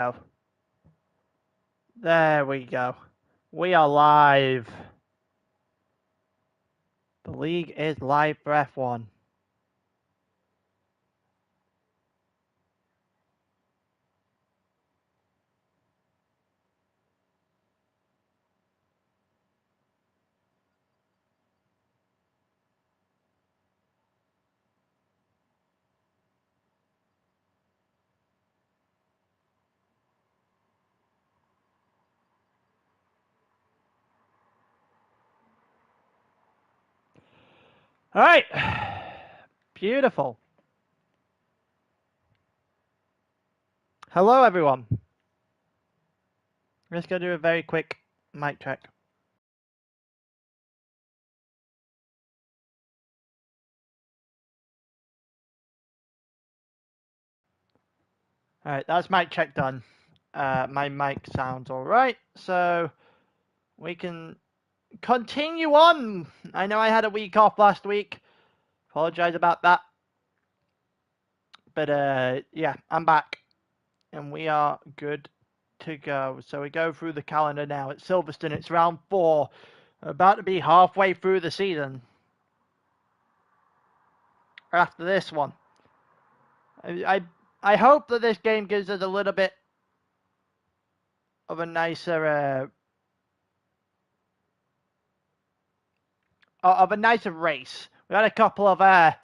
go. There we go. We are live. The league is live for F1. All right. Beautiful. Hello, everyone. Let's go do a very quick mic check. All right, that's mic check done. My mic sounds all right, so we can continue on. I know I had a week off last week. Apologize about that. But yeah, I'm back. And we are good to go. So we go through the calendar now. At Silverstone, it's round 4. We're about to be halfway through the season. After this one. I hope that this game gives us a little bit of a nicer race. We had a couple of I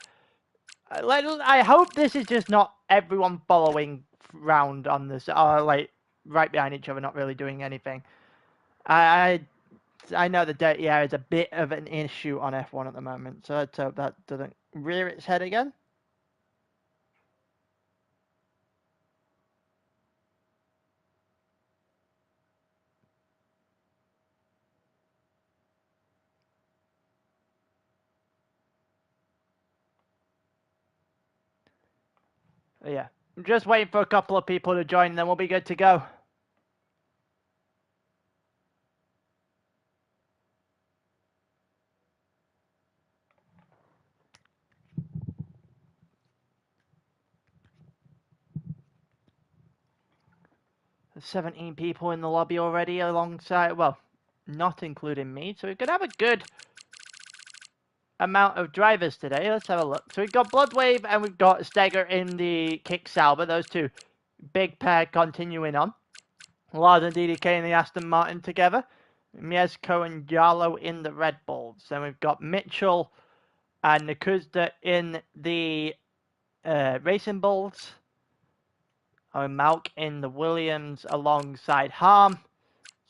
hope this is just not everyone following round on this, like right behind each other, not really doing anything. I know the dirty air is a bit of an issue on F1 at the moment, so let's hope that doesn't rear its head again. But yeah, I'm just waiting for a couple of people to join, and then we'll be good to go. There's 17 people in the lobby already alongside, well, not including me, so we could have a good amount of drivers today. Let's have a look. So we've got Bloodwave and we've got Steger in the Kick Sauber. Those two big pair continuing on. Lars and DDK in the Aston Martin together. Mieszko and Jarlo in the Red Bulls. Then we've got Mitchell and Nakuzda in the Racing Bulls. Malk in the Williams alongside Harm.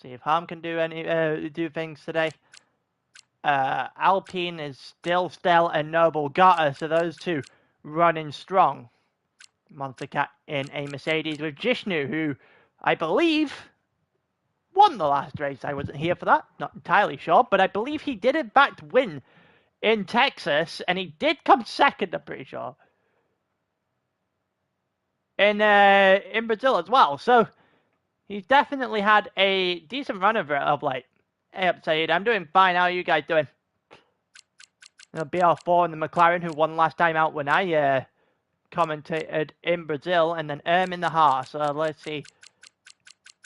See if Harm can do things today. Alpine is still Stell and Noble Gutter, so those two running strong. Monster Cat in a Mercedes with Jishnu, who I believe won the last race. I wasn't here for that, not entirely sure, but I believe he did in fact win in Texas, and he did come second, I'm pretty sure, in Brazil as well. So he's definitely had a decent run of late. Hey up, Saeed, I'm doing fine. How are you guys doing? BR4 and the McLaren, who won last time out when I commentated in Brazil, and then in the Haas. So let's see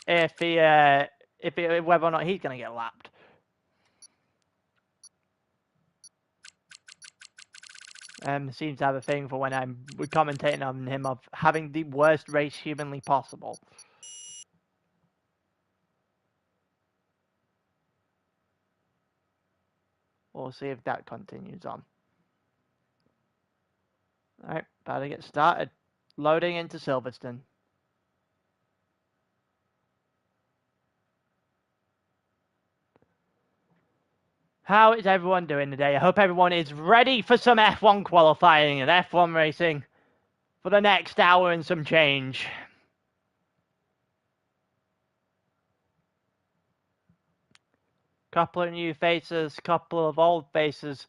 if whether or not he's going to get lapped. Seems to have a thing for when I'm commentating on him of having the worst race humanly possible. We'll see if that continues on. Alright, about to get started. Loading into Silverstone. How is everyone doing today? I hope everyone is ready for some F1 qualifying and F1 racing for the next hour and some change. Couple of new faces, couple of old faces.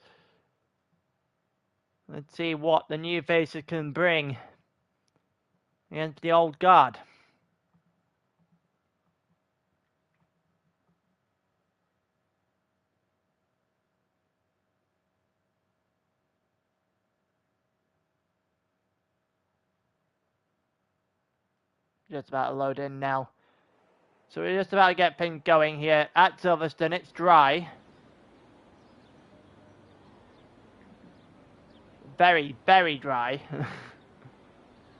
Let's see what the new faces can bring against the old guard. Just about to load in now. So we're just about to get things going here at Silverstone. It's dry. Very, very dry.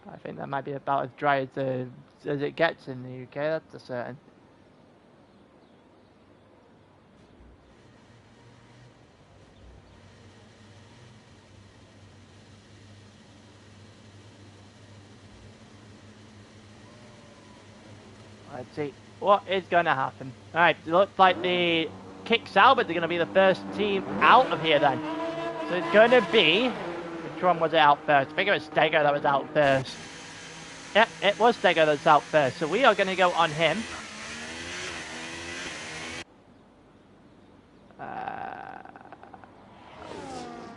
I think that might be about as dry as it gets in the UK, that's a certain. Let's see what is going to happen. Alright, it looks like the Kick Sauber are going to be the first team out of here then. So it's going to be... Which one was it out first? I think it was Stego that was out first. Yep, it was Stego that's out first. So we are going to go on him.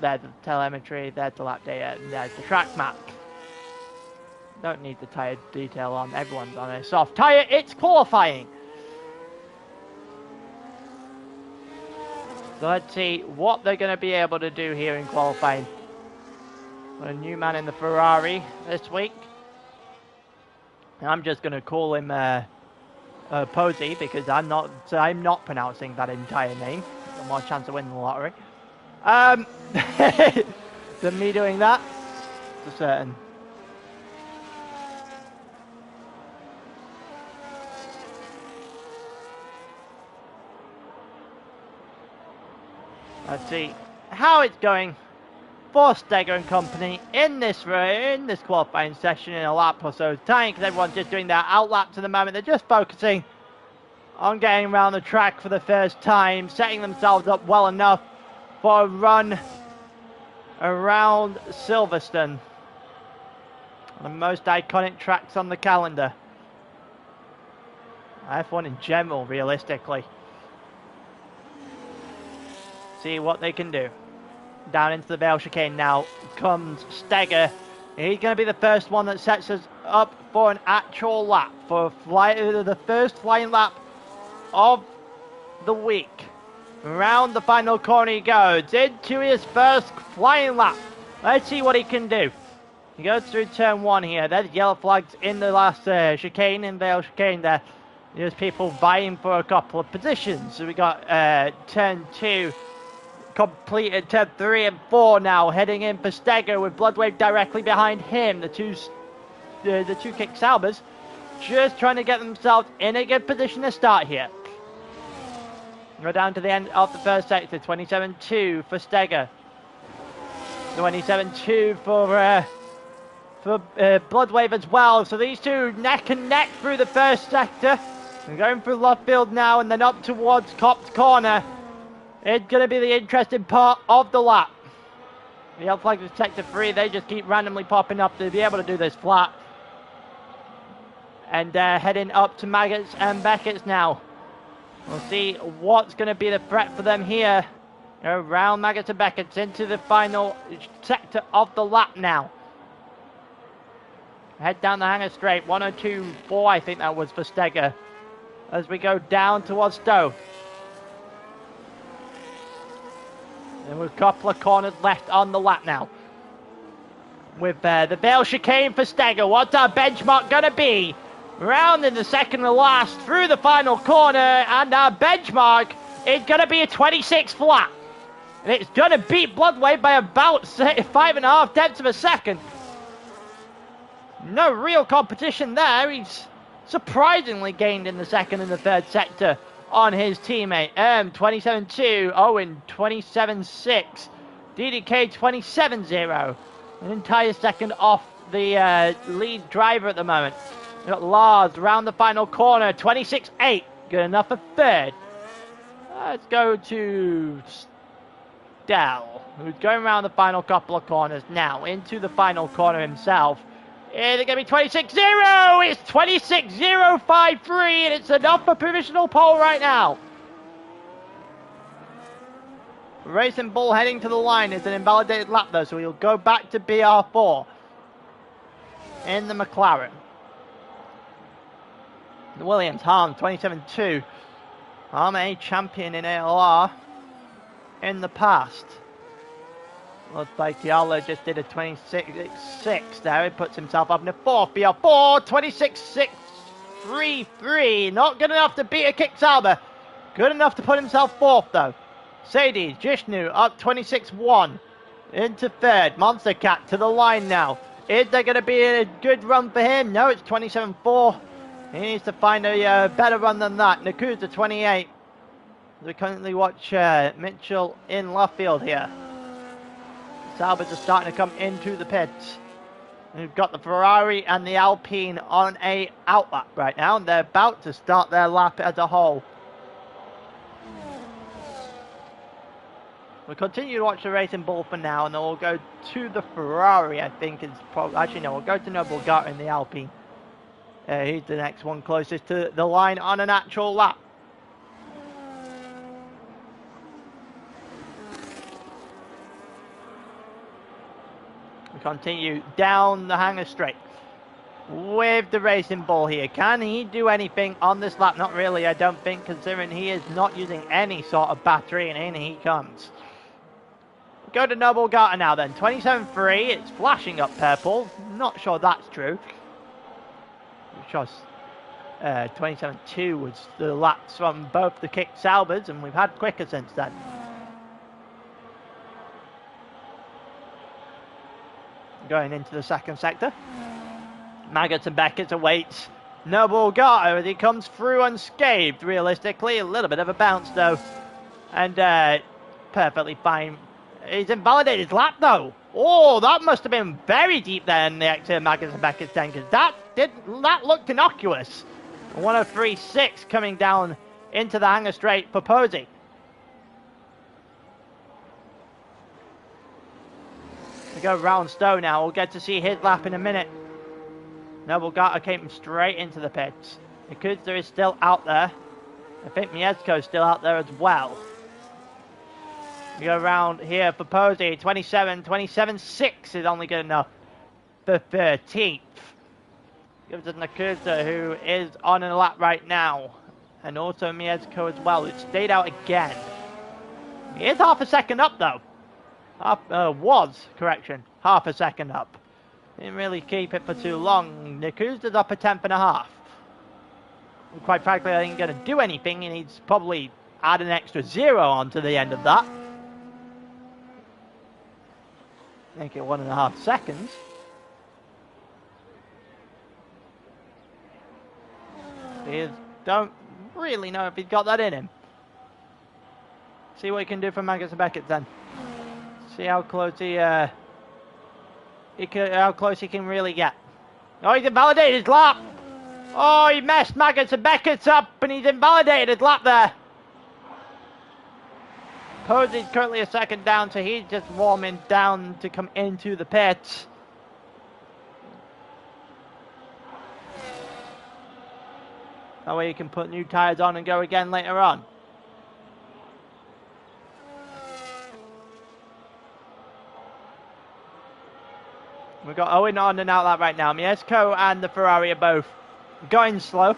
There's the telemetry, there's the lap data, and there's the track map. Don't need the tyre detail on. Everyone's on a soft tyre. It's qualifying. So let's see what they're going to be able to do here in qualifying. A new man in the Ferrari this week. I'm just going to call him Posey because I'm not pronouncing that entire name. Got more chance of winning the lottery. Than me doing that. It's a certain. Let's see how it's going for Stego and company in this qualifying session in a lap or so's time, because everyone's just doing their out laps at the moment. They're just focusing on getting around the track for the first time, setting themselves up well enough for a run around Silverstone, the most iconic tracks on the calendar. F1 in general, realistically. See what they can do. Down into the Vale chicane now comes Stego. He's going to be the first one that sets us up for an actual lap, for the first flying lap of the week. Around the final corner he goes, into his first flying lap. Let's see what he can do. He goes through turn 1 here. There's yellow flags in the last chicane, in Vale chicane there. There's people vying for a couple of positions. So we got turn 2 completed, turn 3 and 4 now, heading in for Stego with Bloodwave directly behind him. The two Kick Saubers just trying to get themselves in a good position to start here. We're down to the end of the first sector. 27-2 for Stego. 27-2 for Bloodwave as well. So these two neck and neck through the first sector. They're going through Lovefield now and then up towards Copse Corner. It's going to be the interesting part of the lap. The yellow flags of sector 3, they just keep randomly popping up to be able to do this flat. And heading up to Maggots and Beckett's now. We'll see what's going to be the threat for them here. Around Maggots and Beckett's into the final sector of the lap now. Head down the hanger straight. 102.4, I think that was for Stego. As we go down towards Stowe. And with a couple of corners left on the lap now. With the Vale chicane for Stego. What's our benchmark going to be? Round in the second to last through the final corner. And our benchmark is going to be a 26 flat. And it's going to beat Bloodwave by about 5.5 tenths of a second. No real competition there. He's surprisingly gained in the second and the third sector on his teammate. 27-2, Owen 27-6, DDK 27-0. An entire second off the lead driver at the moment. We've got Lars around the final corner, 26-8, good enough for third. Let's go to Dell, who's going around the final couple of corners now, into the final corner himself. It's going to be 26-0, it's 26-0-5-3, and it's enough for provisional pole right now. Racing Bull heading to the line is an invalidated lap though, so he'll go back to BR4 in the McLaren. The Williams, Harm, 27-2. Harm a champion in ALR in the past. Looks like Yala just did a 26-6 there. He puts himself up in a 4th. BR4, 26-6 23.3. Not good enough to beat a Kick Sauber. Good enough to put himself fourth, though. Sadie, Jishnu up 26.1. Into third. Monster Cat to the line now. Is there going to be a good run for him? No, it's 27.4. He needs to find a better run than that. Nakuza 28. We currently watch Mitchell in left field here. Saubers are starting to come into the pits. We've got the Ferrari and the Alpine on a outlap right now, and they're about to start their lap as a whole. We'll continue to watch the Racing Bull for now, and then we'll go to the Ferrari, I think. Actually, no, we'll go to Noble Gata in the Alpine. He's the next one closest to the line on an actual lap. We continue down the hangar straight with the Racing Bull here. Can he do anything on this lap? Not really, I don't think, considering he is not using any sort of battery, and in he comes. Go to Noble Gata now then. 27.3. It's flashing up purple. Not sure that's true. Because 27.2 was the laps from both the Kick Saubers, and we've had quicker since then. Going into the second sector. Maggots and Beckett awaits Noble Gata as he comes through unscathed, realistically. A little bit of a bounce though. And perfectly fine. He's invalidated his lap though. Oh, that must have been very deep there in the exit of Maggots and Beckett's then, because that looked innocuous. 103.6 coming down into the hangar straight for Posey. We go round Stowe now. We'll get to see his lap in a minute. Noble Gata came straight into the pits. Ikuza is still out there. I think Mieszko's still out there as well. We go around here for Posey. 27.6 is only good enough for 13th. Gives us Nakuza, who is on a lap right now. And also Mieszko as well, who stayed out again. He is half a second up though. Half a second up. Didn't really keep it for too long. Nakuza's up a tenth and a half. Quite frankly, I ain't going to do anything. He needs probably add an extra 0 onto the end of that. Make it 1.5 seconds. He don't really know if he's got that in him. See what he can do for Maggots and Beckett then. See how close how close he can really get. Oh, he's invalidated his lap. Oh, he messed Maggots and Beckett up, and he's invalidated his lap there. Posey's currently a second down, so he's just warming down to come into the pits. That way you can put new tyres on and go again later on. We've got Owen on and out lap right now. Mieszko and the Ferrari are both going slow.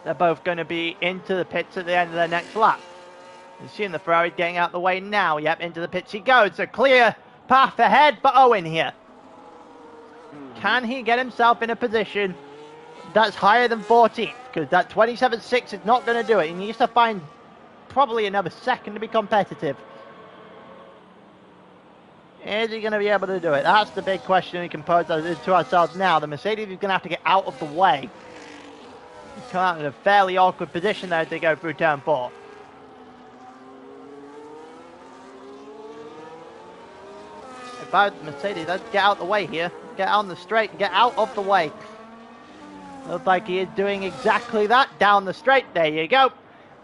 They're both going to be into the pits at the end of their next lap. You're seeing the Ferrari getting out the way now. Yep, into the pits he goes. A clear path ahead for Owen here. Can he get himself in a position that's higher than 14th? Because that 27.6 is not going to do it. He needs to find probably another second to be competitive. Is he going to be able to do it? That's the big question we can pose to ourselves now. The Mercedes is going to have to get out of the way. He's come out in a fairly awkward position there as they go through turn 4. If I was Mercedes, let's get out of the way here. Get on the straight and get out of the way. Looks like he is doing exactly that. Down the straight. There you go.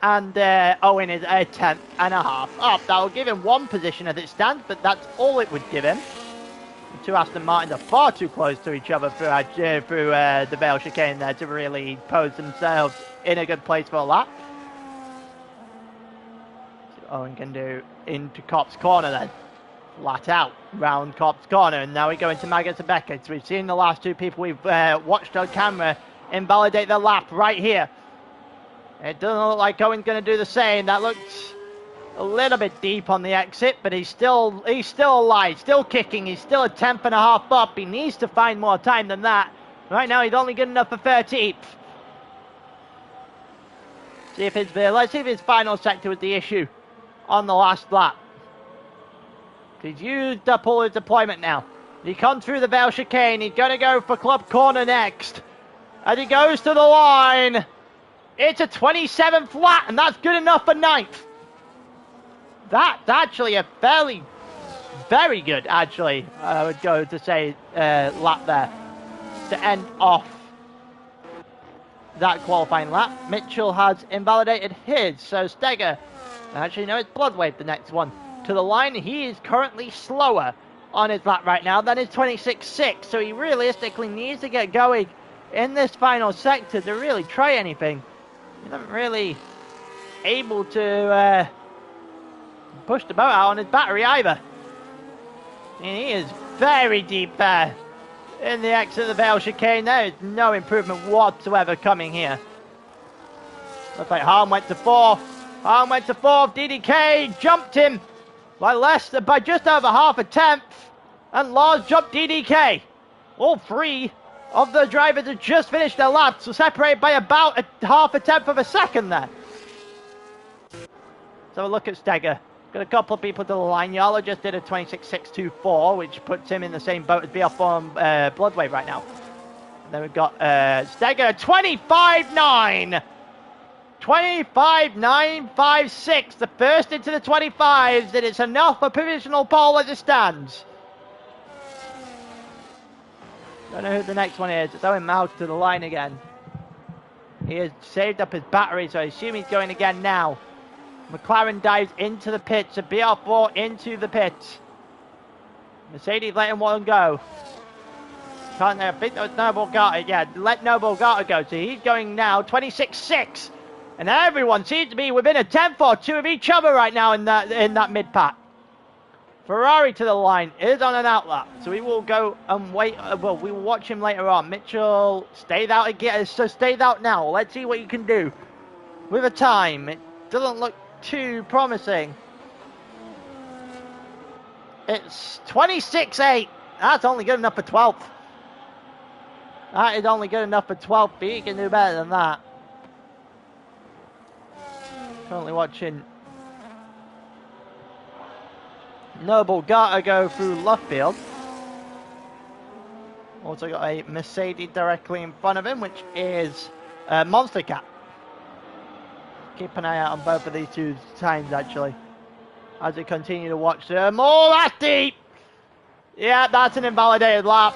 And Owen is a tenth and a half up. That will give him one position as it stands, but that's all it would give him. The two Aston Martins are far too close to each other through the Vale chicane there to really pose themselves in a good place for a lap. See what Owen can do into Cop's corner then. Flat out round Cop's corner, and now we go into Maggots and Beckett. We've seen the last two people we've watched on camera invalidate their lap right here. It doesn't look like Owen's going to do the same. That looks a little bit deep on the exit, but he's still alive, still kicking. He's still a tenth and a half up. He needs to find more time than that. Right now, he's only good enough for 13th. See if let's see if his final sector was the issue on the last lap. He's used up all his deployment now. He comes through the Vale chicane. He's going to go for club corner next. As he goes to the line, it's a 27 flat, and that's good enough for 9th. That's actually a very good, actually, I would go to say, lap there to end off that qualifying lap. Mitchell has invalidated his, so Steger, actually no, it's Bloodwave, the next one, to the line. He is currently slower on his lap right now than his 26.6, so he realistically needs to get going in this final sector to really try anything. He's not really able to push the boat out on his battery either. And he is very deep there in the exit of the Vale chicane. There is no improvement whatsoever coming here. Looks like Harm went to 4th. Harm went to 4th. DDK jumped him by just over half a tenth. And Lars jumped DDK. All 3 of the drivers have just finished their laps, so separated by about half a tenth of a second there. So a look at Steger. Got a couple of people to the line. Yala just did a 26.624, which puts him in the same boat as BF on Bloodwave right now. And then we've got Steger, 25.9. 25.956. The first into the 25s, and it's enough for provisional pole as it stands. Don't know who the next one is. It's Owen Mouse to the line again. He has saved up his battery, so I assume he's going again now. McLaren dives into the pits, and BR4 into the pits. Mercedes letting one go. Can't they? I think that was Noble Garter. Yeah, let Noble Garter go. So he's going now 26.6. And everyone seems to be within a tenth or two of each other right now in that mid-pack. Ferrari to the line is on an outlap, so we will go and wait. Well, we will watch him later on. Mitchell stayed out again, so stayed out now. Let's see what you can do with a time. It doesn't look too promising. It's 26.8. That's only good enough for 12th. That is only good enough for 12th, but he can do better than that. Currently watching Noble Garter go through Luffield. Also got a Mercedes directly in front of him, which is Monster Cat. Keep an eye out on both of these two times, actually, as we continue to watch them. Oh, that's deep! Yeah, that's an invalidated lap.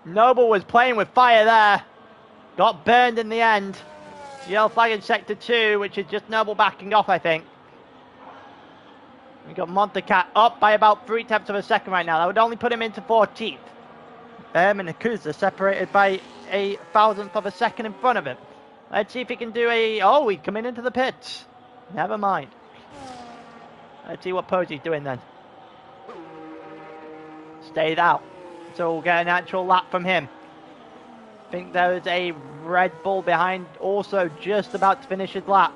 Noble was playing with fire there. Got burned in the end. Yellow flag in sector 2, which is just Noble backing off, I think. We got Montecat up by about 3/10 of a second right now. That would only put him into 14th. And Nakuza separated by a 1,000th of a second in front of him. Let's see if he can do a... Oh, he's coming into the pits. Never mind. Let's see what Posey's doing then. Stayed out. So we'll get an actual lap from him. I think there was a Red Bull behind, also just about to finish his lap.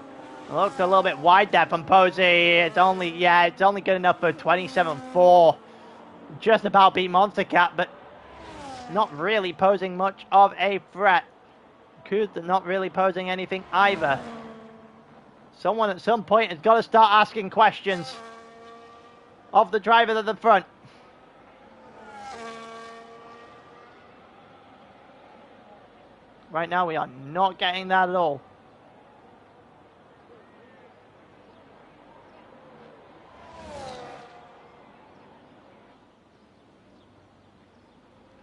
Looked a little bit wide there from Posey. It's only good enough for 27.4. Just about beat Monster Cat, but not really posing much of a threat. Kuz not really posing anything either. Someone at some point has got to start asking questions of the driver at the front. Right now we are not getting that at all.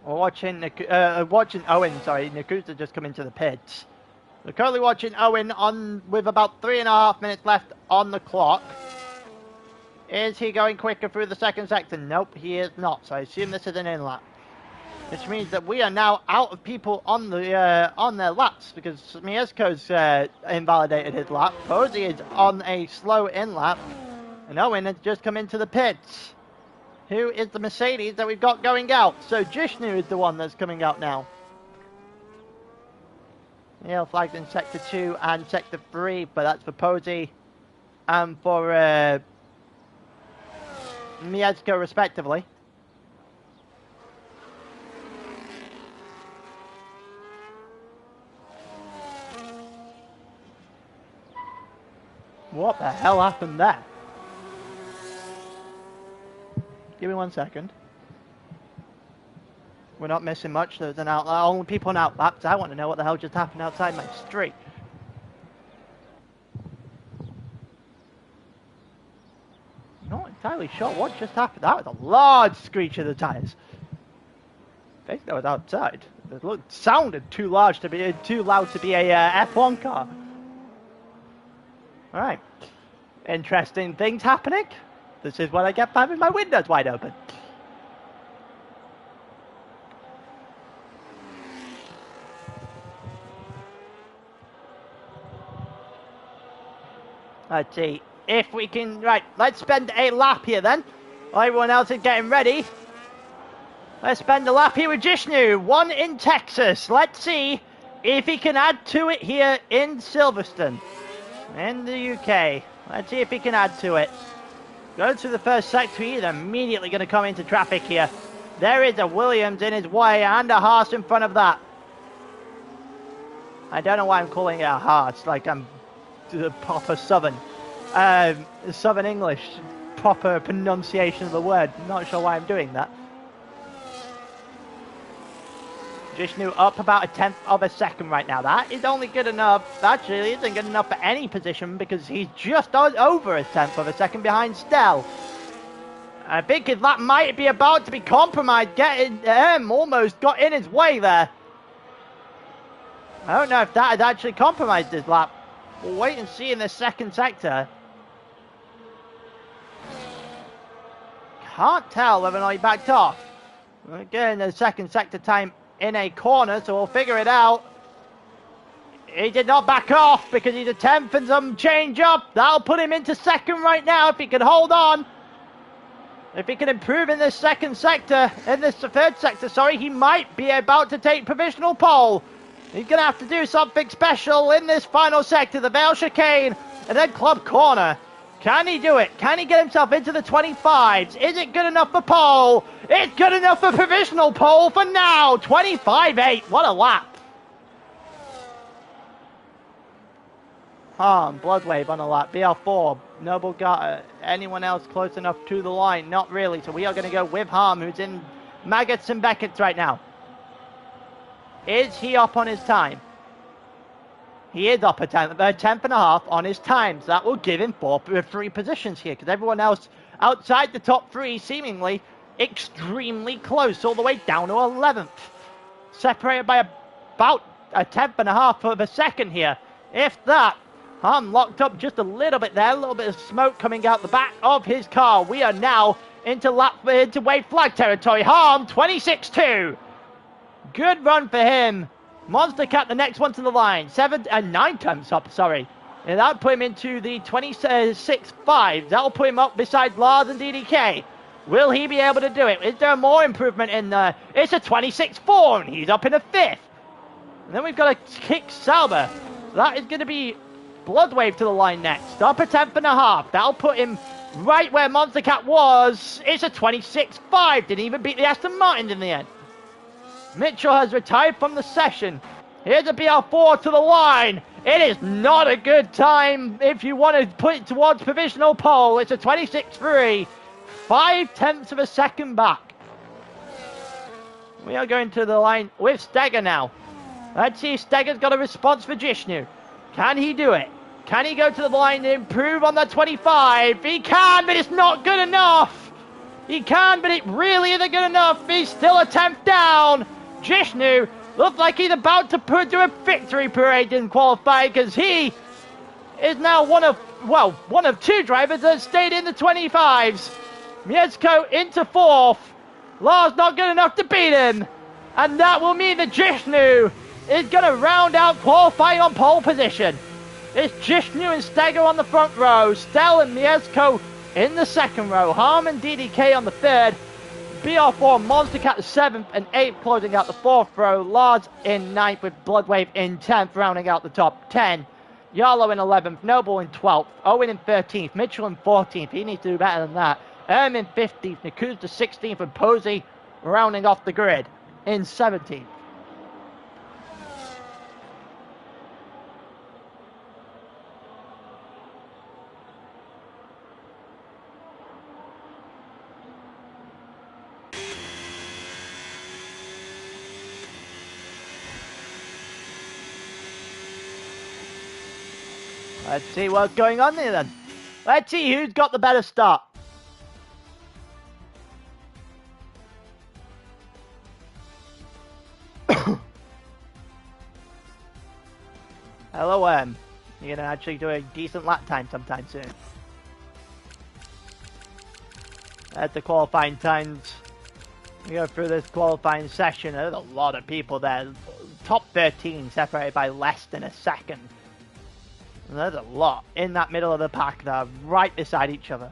We're watching Owen, sorry, Nakusa just come into the pits. We're currently watching Owen on with about 3.5 minutes left on the clock. Is he going quicker through the second sector? Nope, he is not. So I assume this is an in-lap. Which means that we are now out of people on the on their laps, because Mieszko's invalidated his lap. Posey is on a slow in-lap. And Owen has just come into the pits. Who is the Mercedes that we've got going out? So Jishnu is the one that's coming out now. Yellow flags in sector 2 and sector 3, but that's for Posey and for Mieszko respectively. What the hell happened there? Give me 1 second. We're not missing much. There's an outlet. Only people on outlaps. I want to know what the hell just happened outside my street. Not entirely sure what just happened. That was a large screech of the tires. I think that was outside. It sounded too loud to be a F1 car. All right. Interesting things happening. This is what I get by with my windows wide open. Let's see if we can. Right, let's spend a lap here then. While everyone else is getting ready. Let's spend a lap here with Jishnu. One in Texas. Let's see if he can add to it here in Silverstone, in the UK. Let's see if he can add to it. Go to the first sector. He's immediately going to come into traffic here. There is a Williams in his way and a Haas in front of that. I don't know why I'm calling it a Haas, like I'm the proper Southern English, proper pronunciation of the word. Not sure why I'm doing that. Jishnu up about 1/10 of a second right now. That is only good enough. Actually, isn't good enough for any position because he's just over 1/10 of a second behind Stell. I think his lap might be about to be compromised. Almost got in his way there. I don't know if that has actually compromised his lap. We'll wait and see in the second sector. Can't tell whether or not he backed off. Again, the second sector time in a corner, so we'll figure it out. He did not back off because he's a 10th and some change up. That'll put him into second right now if he can hold on. If he can improve in this third sector, sorry, he might be about to take provisional pole. He's going to have to do something special in this final sector, the Vale Chicane, and then Club Corner. Can he do it? Can he get himself into the 25s? Is it good enough for pole? It's good enough for provisional pole for now. 25.8. What a lap. Bloodwave on a lap. BR4. Noble got anyone else close enough to the line? Not really. So we are going to go with Harm, who's in Maggots and Beckett's right now. Is he up on his time? He is up a 10th and a half on his times. That will give him 3 positions here because everyone else outside the top 3 seemingly extremely close, all the way down to 11th. Separated by about a 10th and a half of a second here. If that. Harm locked up just a little bit there. A little bit of smoke coming out the back of his car. We are now into wave flag territory. Harm 26-2. Good run for him. Monster Cat, the next one to the line. 9 times up, sorry. And that'll put him into the 26.5. That'll put him up beside Lars and DDK. Will he be able to do it? Is there more improvement in there? It's a 26.4, and he's up in a 5th. And then we've got a Kick Sauber. That is going to be Bloodwave to the line next. Up a 10th and a half. That'll put him right where Monster Cat was. It's a 26.5. Didn't even beat the Aston Martin in the end. Mitchell has retired from the session. Here's a BR4 to the line. It is not a good time if you want to put it towards provisional pole. It's a 26.3. 0.5 of a second back. We are going to the line with Steger now. Let's see if Steger's got a response for Jishnu. Can he do it? Can he go to the line and improve on the 25? He can, but it's not good enough. He can, but it really isn't good enough. He's still a 10th down. Jishnu looks like he's about to do a victory parade in qualifying because he is now one of 2 drivers that stayed in the 25s. Mieszko into 4th. Lars not good enough to beat him. And that will mean that Jishnu is going to round out qualifying on pole position. It's Jishnu and Steger on the front row. Stell and Mieszko in the second row. Harm and DDK on the 3rd. BR4, Monster Cat 7th and 8th, closing out the 4th row. Lars in 9th with Bloodwave in 10th, rounding out the top 10. Yarlo in 11th, Noble in 12th, Owen in 13th, Mitchell in 14th. He needs to do better than that. In 15th, Nakuzda 16th, and Posey rounding off the grid in 17th. Let's see what's going on here then. Let's see who's got the better start. Hello, you're gonna actually do a decent lap time sometime soon. That's the qualifying times. We go through this qualifying session. There's a lot of people there. Top 13 separated by less than a second. And there's a lot in that middle of the pack that are right beside each other.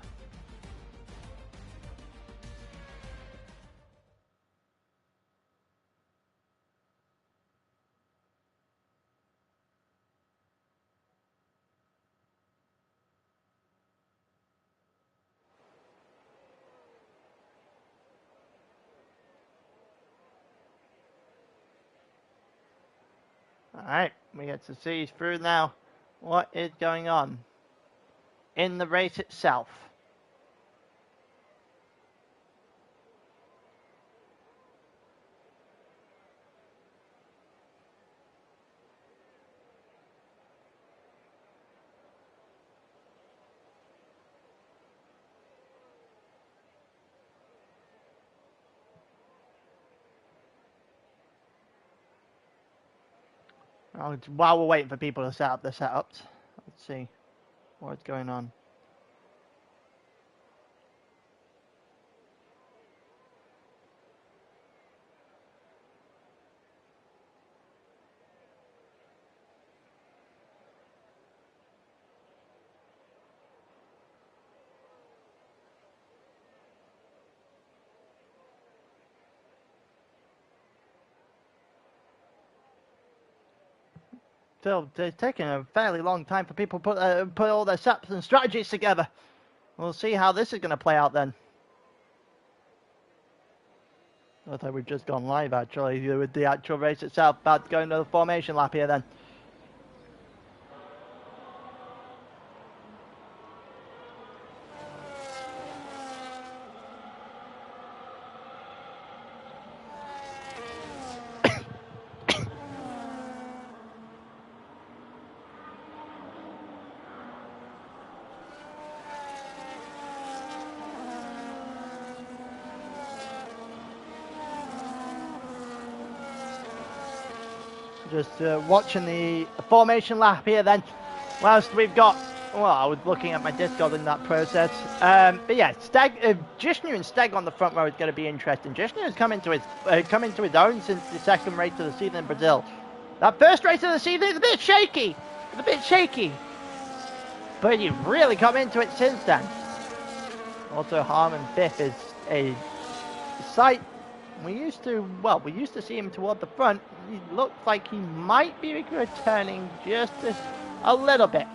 Alright, we get to see through now what is going on in the race itself. While we're waiting for people to set up the setups, let's see what's going on. So it's taking a fairly long time for people to put all their setups and strategies together. We'll see how this is going to play out then. I thought we've just gone live actually with the actual race itself. About to go into the formation lap here then. Just watching the formation lap here then, whilst we've got, well, I was looking at my Discord in that process, but yeah, Jishnu and Steg on the front row is going to be interesting. Jishnu has come into his own since the second race of the season in Brazil. That first race of the season is a bit shaky, but he's really come into it since then. Also, Harmon fifth is a sight. We used to see him toward the front. He looks like he might be returning just a little bit.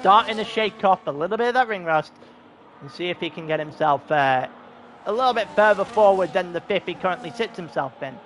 Starting to shake off a little bit of that ring rust and see if he can get himself a little bit further forward than the fifth he currently sits himself in.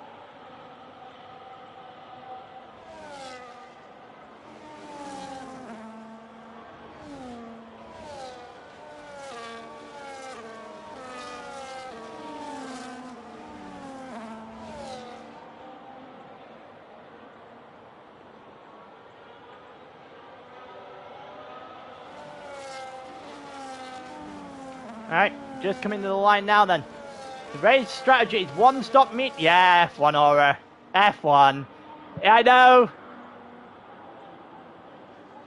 Alright, just coming to the line now then. The race strategy is one-stop meet. Yeah, F1 aura. F1. Yeah, I know.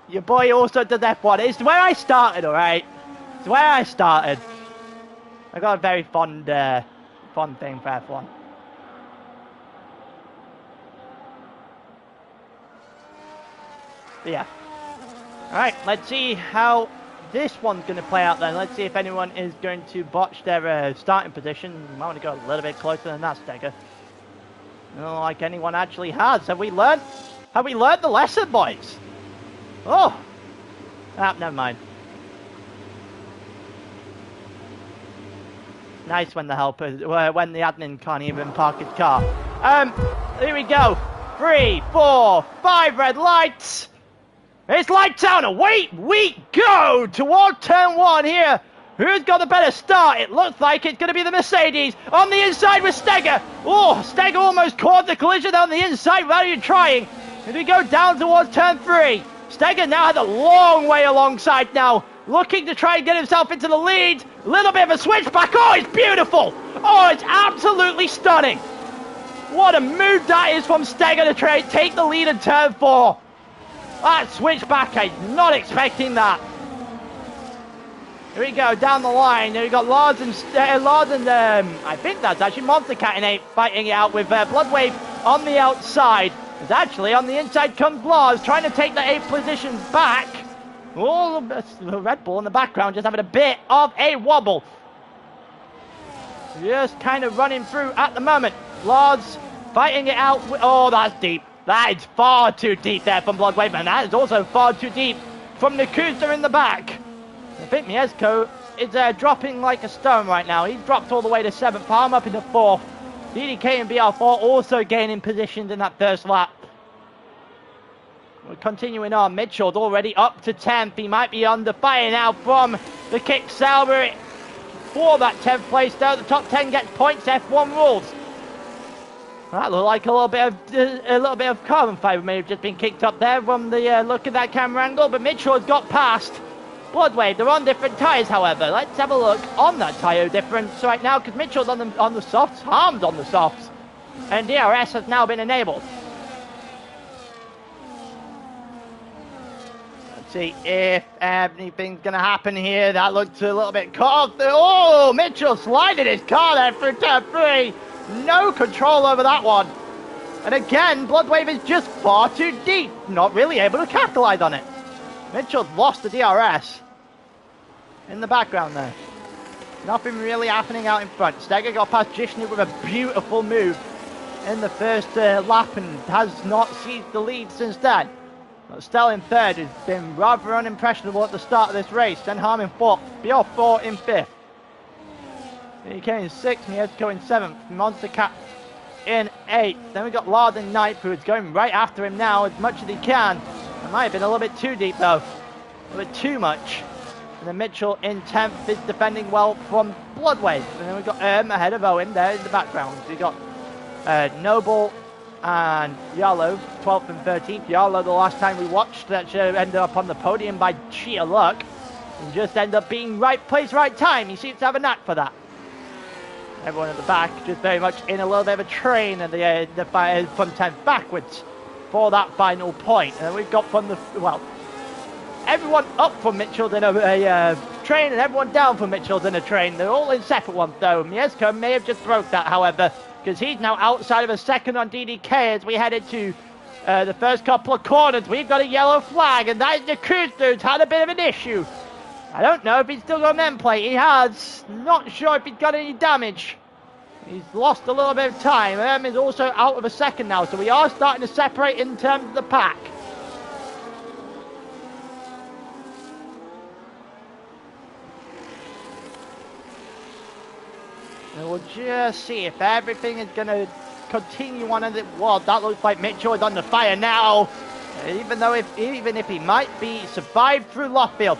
Your boy also does F1. It's where I started, alright? It's where I started. I got a very fond thing for F1. But yeah. Alright, let's see how this one's going to play out then. Let's see if anyone is going to botch their starting position. You might want to go a little bit closer than that, Steger. Not like anyone actually has. Have we learned the lesson, boys? Oh! Never mind. Nice when the admin can't even park his car. Here we go. 3, 4, 5 red lights. It's lights out, away we go toward turn 1 here. Who's got the better start? It looks like it's going to be the Mercedes on the inside with Steger. Oh, Steger almost caused the collision on the inside without even trying. As we go down towards turn 3. Steger now has a long way alongside now, looking to try and get himself into the lead. A little bit of a switchback. Oh, it's beautiful. Oh, it's absolutely stunning. What a move that is from Steger to try and take the lead in turn 4. That switchback, I'm not expecting that. Here we go, down the line. Here we got Lars and I think that's actually Monster Cat and 8 fighting it out with Bloodwave on the outside. It's actually on the inside comes Lars, trying to take the 8 positions back. Oh, the Red Bull in the background just having a bit of a wobble. Just kind of running through at the moment. Lars fighting it out. Oh, that's deep. That is far too deep there from Bloodwave, and that is also far too deep from Nakusa in the back. I think Mieszko is dropping like a stone right now. He's dropped all the way to 7th. Palm up into 4th. DDK and BR4 also gaining positions in that first lap. We're continuing on. Mitchell's already up to 10th. He might be under fire now from the kick Sauber for that 10th place. Though the top 10 gets points. F1 rules. That looked like a little bit of carbon fibre may have just been kicked up there from the look at that camera angle. But Mitchell has got past Bloodwave. They're on different tyres, however. Let's have a look on that tyre difference right now, because Mitchell's on the softs, Harm's on the softs, and DRS has now been enabled. Let's see if anything's going to happen here. That looked a little bit caught. Oh, Mitchell slided his car there through turn 3. No control over that one. And again, Bloodwave is just far too deep. Not really able to capitalize on it. Mitchell's lost the DRS. In the background there. Nothing really happening out in front. Steger got past Jishnu with a beautiful move in the first lap and has not seized the lead since then. But Stell in 3rd has been rather unimpressionable at the start of this race. Then Harm in 4th. BR4 in 5th. He came in 6th, Mieszko in 7th, Monster Cat in 8th. Then we got Lard in 9th, who is going right after him now as much as he can. It might have been a little bit too deep though, a little bit too much. And then Mitchell in 10th is defending well from Bloodwave. And then we got ahead of Owen there in the background. So we got Noble and Yarlo, 12th and 13th. Yarlo, the last time we watched, that ended up on the podium by sheer luck. And just ended up being right place, right time. He seems to have a knack for that. Everyone at the back just very much in a little bit of a train and the from 10th backwards for that final point. And we've got from the, well, everyone up from Mitchell's in a train and everyone down from Mitchell's in a train. They're all in separate ones though. Mieszko may have just broke that, however, because he's now outside of a second on DDK as we head into the first couple of corners. We've got a yellow flag, and that is Nakusa who's had a bit of an issue. I don't know if he's still got an end plate. He has. Not sure if he's got any damage. He's lost a little bit of time. Is also out of a second now, so we are starting to separate in terms of the pack. And we'll just see if everything is going to continue on as it was. That looks like Mitchell is under fire now. Even if he might be survived through Loftfield.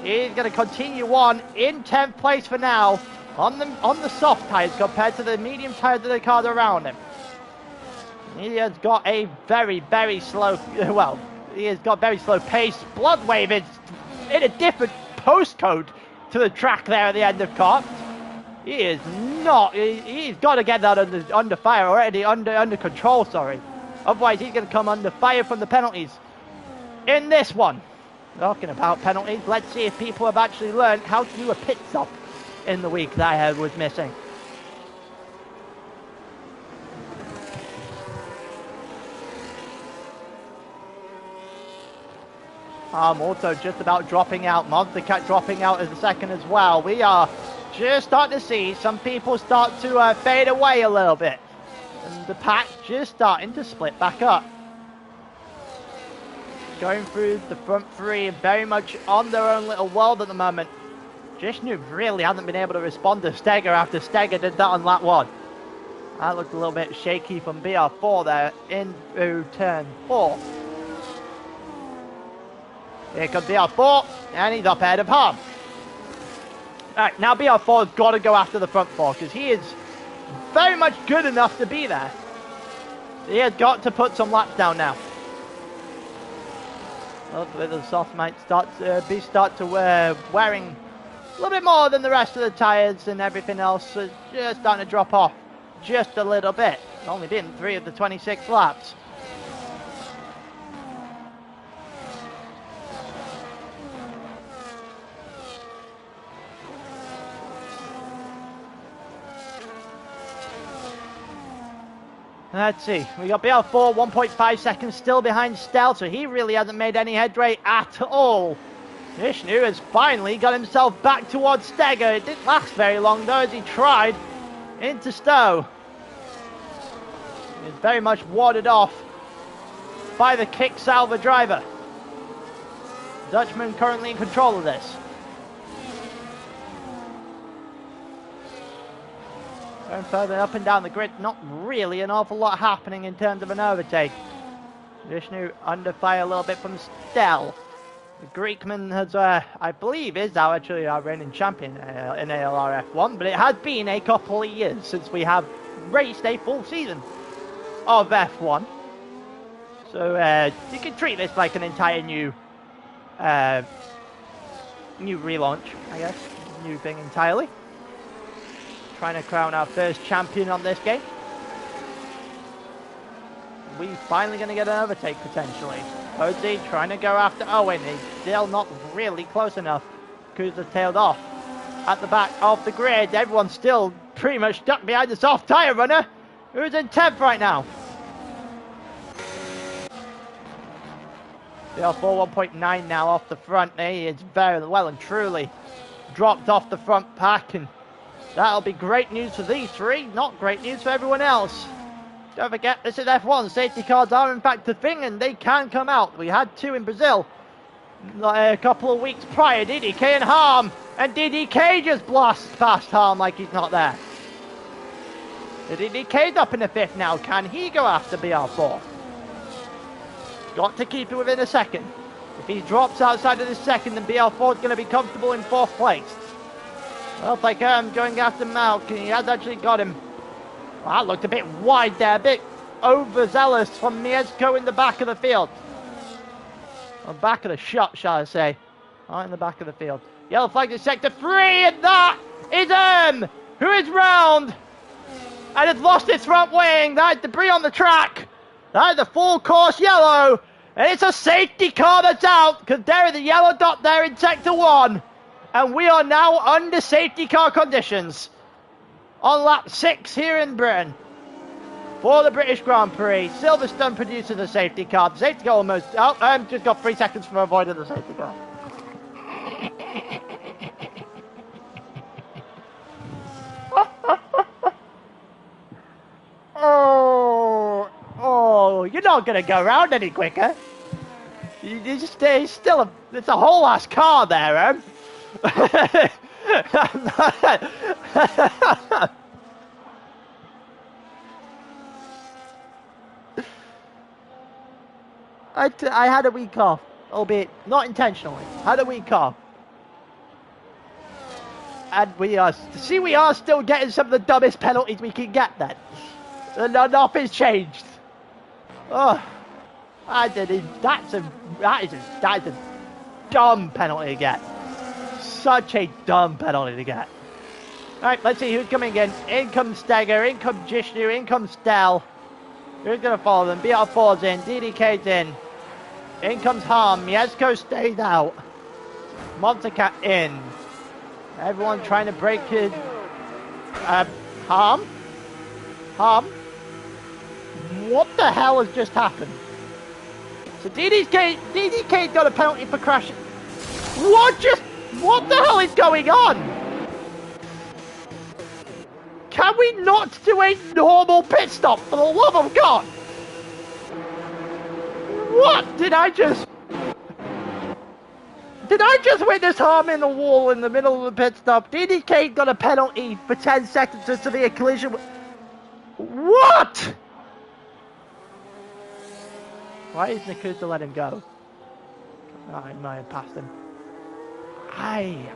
He's going to continue on in 10th place for now on the soft tyres compared to the medium tyres of the cars around him. He has got a very, very slow, well, he has got very slow pace. Bloodwave is in a different postcode to the track there at the end of Copt. He is not, he's got to get that under fire already, under control, sorry. Otherwise he's going to come under fire from the penalties in this one. Talking about penalties, let's see if people have actually learned how to do a pit stop in the week that I was missing. I'm also just about dropping out. Monster Cat dropping out as a second as well. We are just starting to see some people start to fade away a little bit. And the pack just starting to split back up. Going through the front three, very much on their own little world at the moment. Jishnu really hasn't been able to respond to Steger after Steger did that on lap 1. That looked a little bit shaky from BR4 there into turn 4. Here comes BR4, and he's up ahead of Harm. Alright, now BR4 has got to go after the front 4, because he is very much good enough to be there. He has got to put some laps down now. Hopefully the soft might start to wearing a little bit more than the rest of the tyres, and everything else is just starting to drop off just a little bit. It's only been 3 of the 26 laps. Let's see, we got BR4, 1.5 seconds still behind Stel, so he really hasn't made any headway at all. Vishnu has finally got himself back towards Steger. It didn't last very long though as he tried into Stowe. He's very much warded off by the kick salver driver. Dutchman currently in control of this. Going further up and down the grid, not really an awful lot happening in terms of an overtake. Vishnu under fire a little bit from Stel. The Greekman has, I believe, is now actually our reigning champion in ALR F1, but it has been a couple of years since we have raced a full season of F1. So you can treat this like an entire new relaunch, I guess. New thing entirely. Trying to crown our first champion on this game. We're finally going to get an overtake potentially. Posey trying to go after Owen. He's still not really close enough. Kuza tailed off at the back of the grid. Everyone's still pretty much stuck behind the soft tyre runner, who's in 10th right now. BR4 1.9 now off the front. He is very well and truly dropped off the front pack, and that'll be great news for these three, not great news for everyone else. Don't forget, this is F1. Safety cars are in fact a thing, and they can come out. We had 2 in Brazil a couple of weeks prior. DDK and Harm, and DDK just blasts past Harm like he's not there. The DDK's up in the 5th now. Can he go after BR4? Got to keep it within a second. If he drops outside of the second, then BR4 is going to be comfortable in 4th place. Well, like going after Malk, and he has actually got him. Well, that looked a bit wide there, a bit overzealous from Mieszko in the back of the field. Or back of the shot, shall I say. Right in the back of the field. Yellow flag in sector 3, and that is who is round and has lost its front wing. That is debris on the track. That is the full course yellow, and it's a safety car that's out, because there is a yellow dot there in sector 1. And we are now under safety car conditions on lap 6 here in Britain for the British Grand Prix. Silverstone produces a safety car. The safety car almost... Oh, just got 3 seconds from avoiding the safety car. Oh, you're not going to go around any quicker. You just stay still. It's a whole ass car there, I had a week off, albeit not intentionally. Had a week off. And we are still getting some of the dumbest penalties we can get then. And nothing's changed. Oh, that's a dumb penalty to get. Such a dumb penalty to get. Alright, let's see who's coming in. In comes Steger, in comes Jishnu, in comes Stel. Who's going to follow them? BR4's in, DDK's in comes Harm, Mieszko stays out. Montecat in. Everyone trying to break it. Harm? What the hell has just happened? So DDK got a penalty for crashing. What the hell is going on? Can we not do a normal pit stop, for the love of God? What did I just witness Harm in the wall in the middle of the pit stop? DDK got a penalty for 10 seconds to severe collision. What? Why is Nakusa let him go? Oh, I might have passed him. Aye.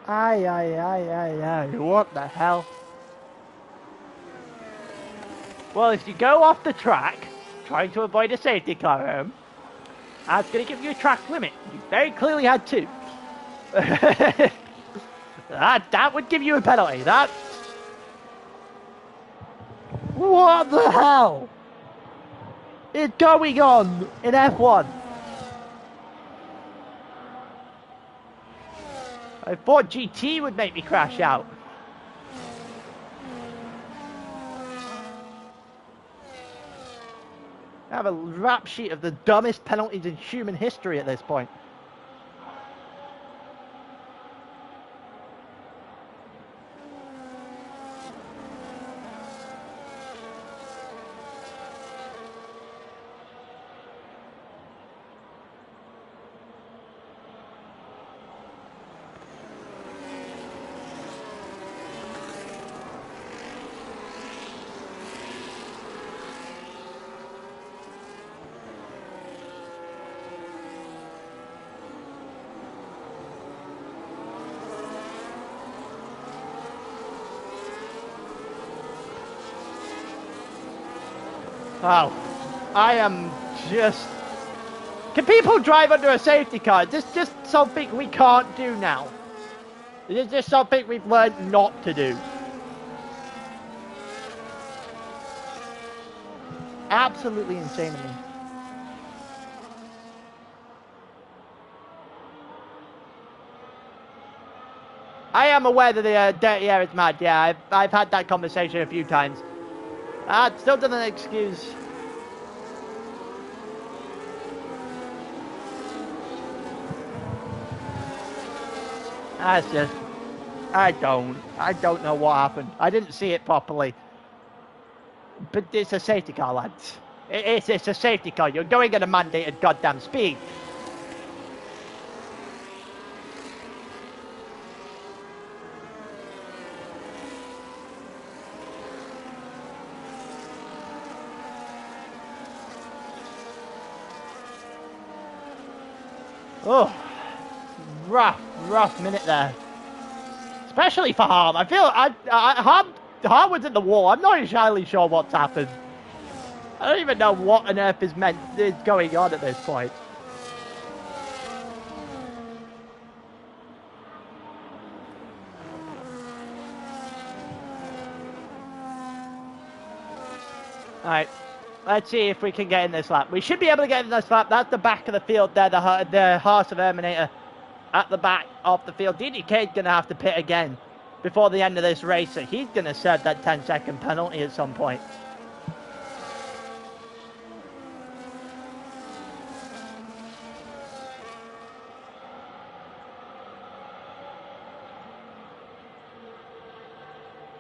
Aye, aye, aye, aye, aye. What the hell? Well, if you go off the track, trying to avoid a safety car home, that's going to give you a track limit. You very clearly had two. that would give you a penalty. That. What the hell is going on in F1? I thought GT would make me crash out. I have a rap sheet of the dumbest penalties in human history at this point. Wow, I am just... Can people drive under a safety car? Is this just something we can't do now? Is this something we've learned not to do? Absolutely insane to me. I am aware that the dirty air is mad, yeah, I've had that conversation a few times. It still doesn't excuse... That's just... I don't know what happened. I didn't see it properly. But it's a safety car, lads. It's a safety car. You're going at a mandated goddamn speed. Oh, rough minute there. Especially for Harm. I feel Harm was in the wall. I'm not entirely sure what's happened. I don't even know what on earth is going on at this point. Alright, let's see if we can get in this lap. We should be able to get in this lap. That's the back of the field there, the Hearts of Terminator at the back of the field. DDK's going to have to pit again before the end of this race, so he's going to serve that 10-second penalty at some point.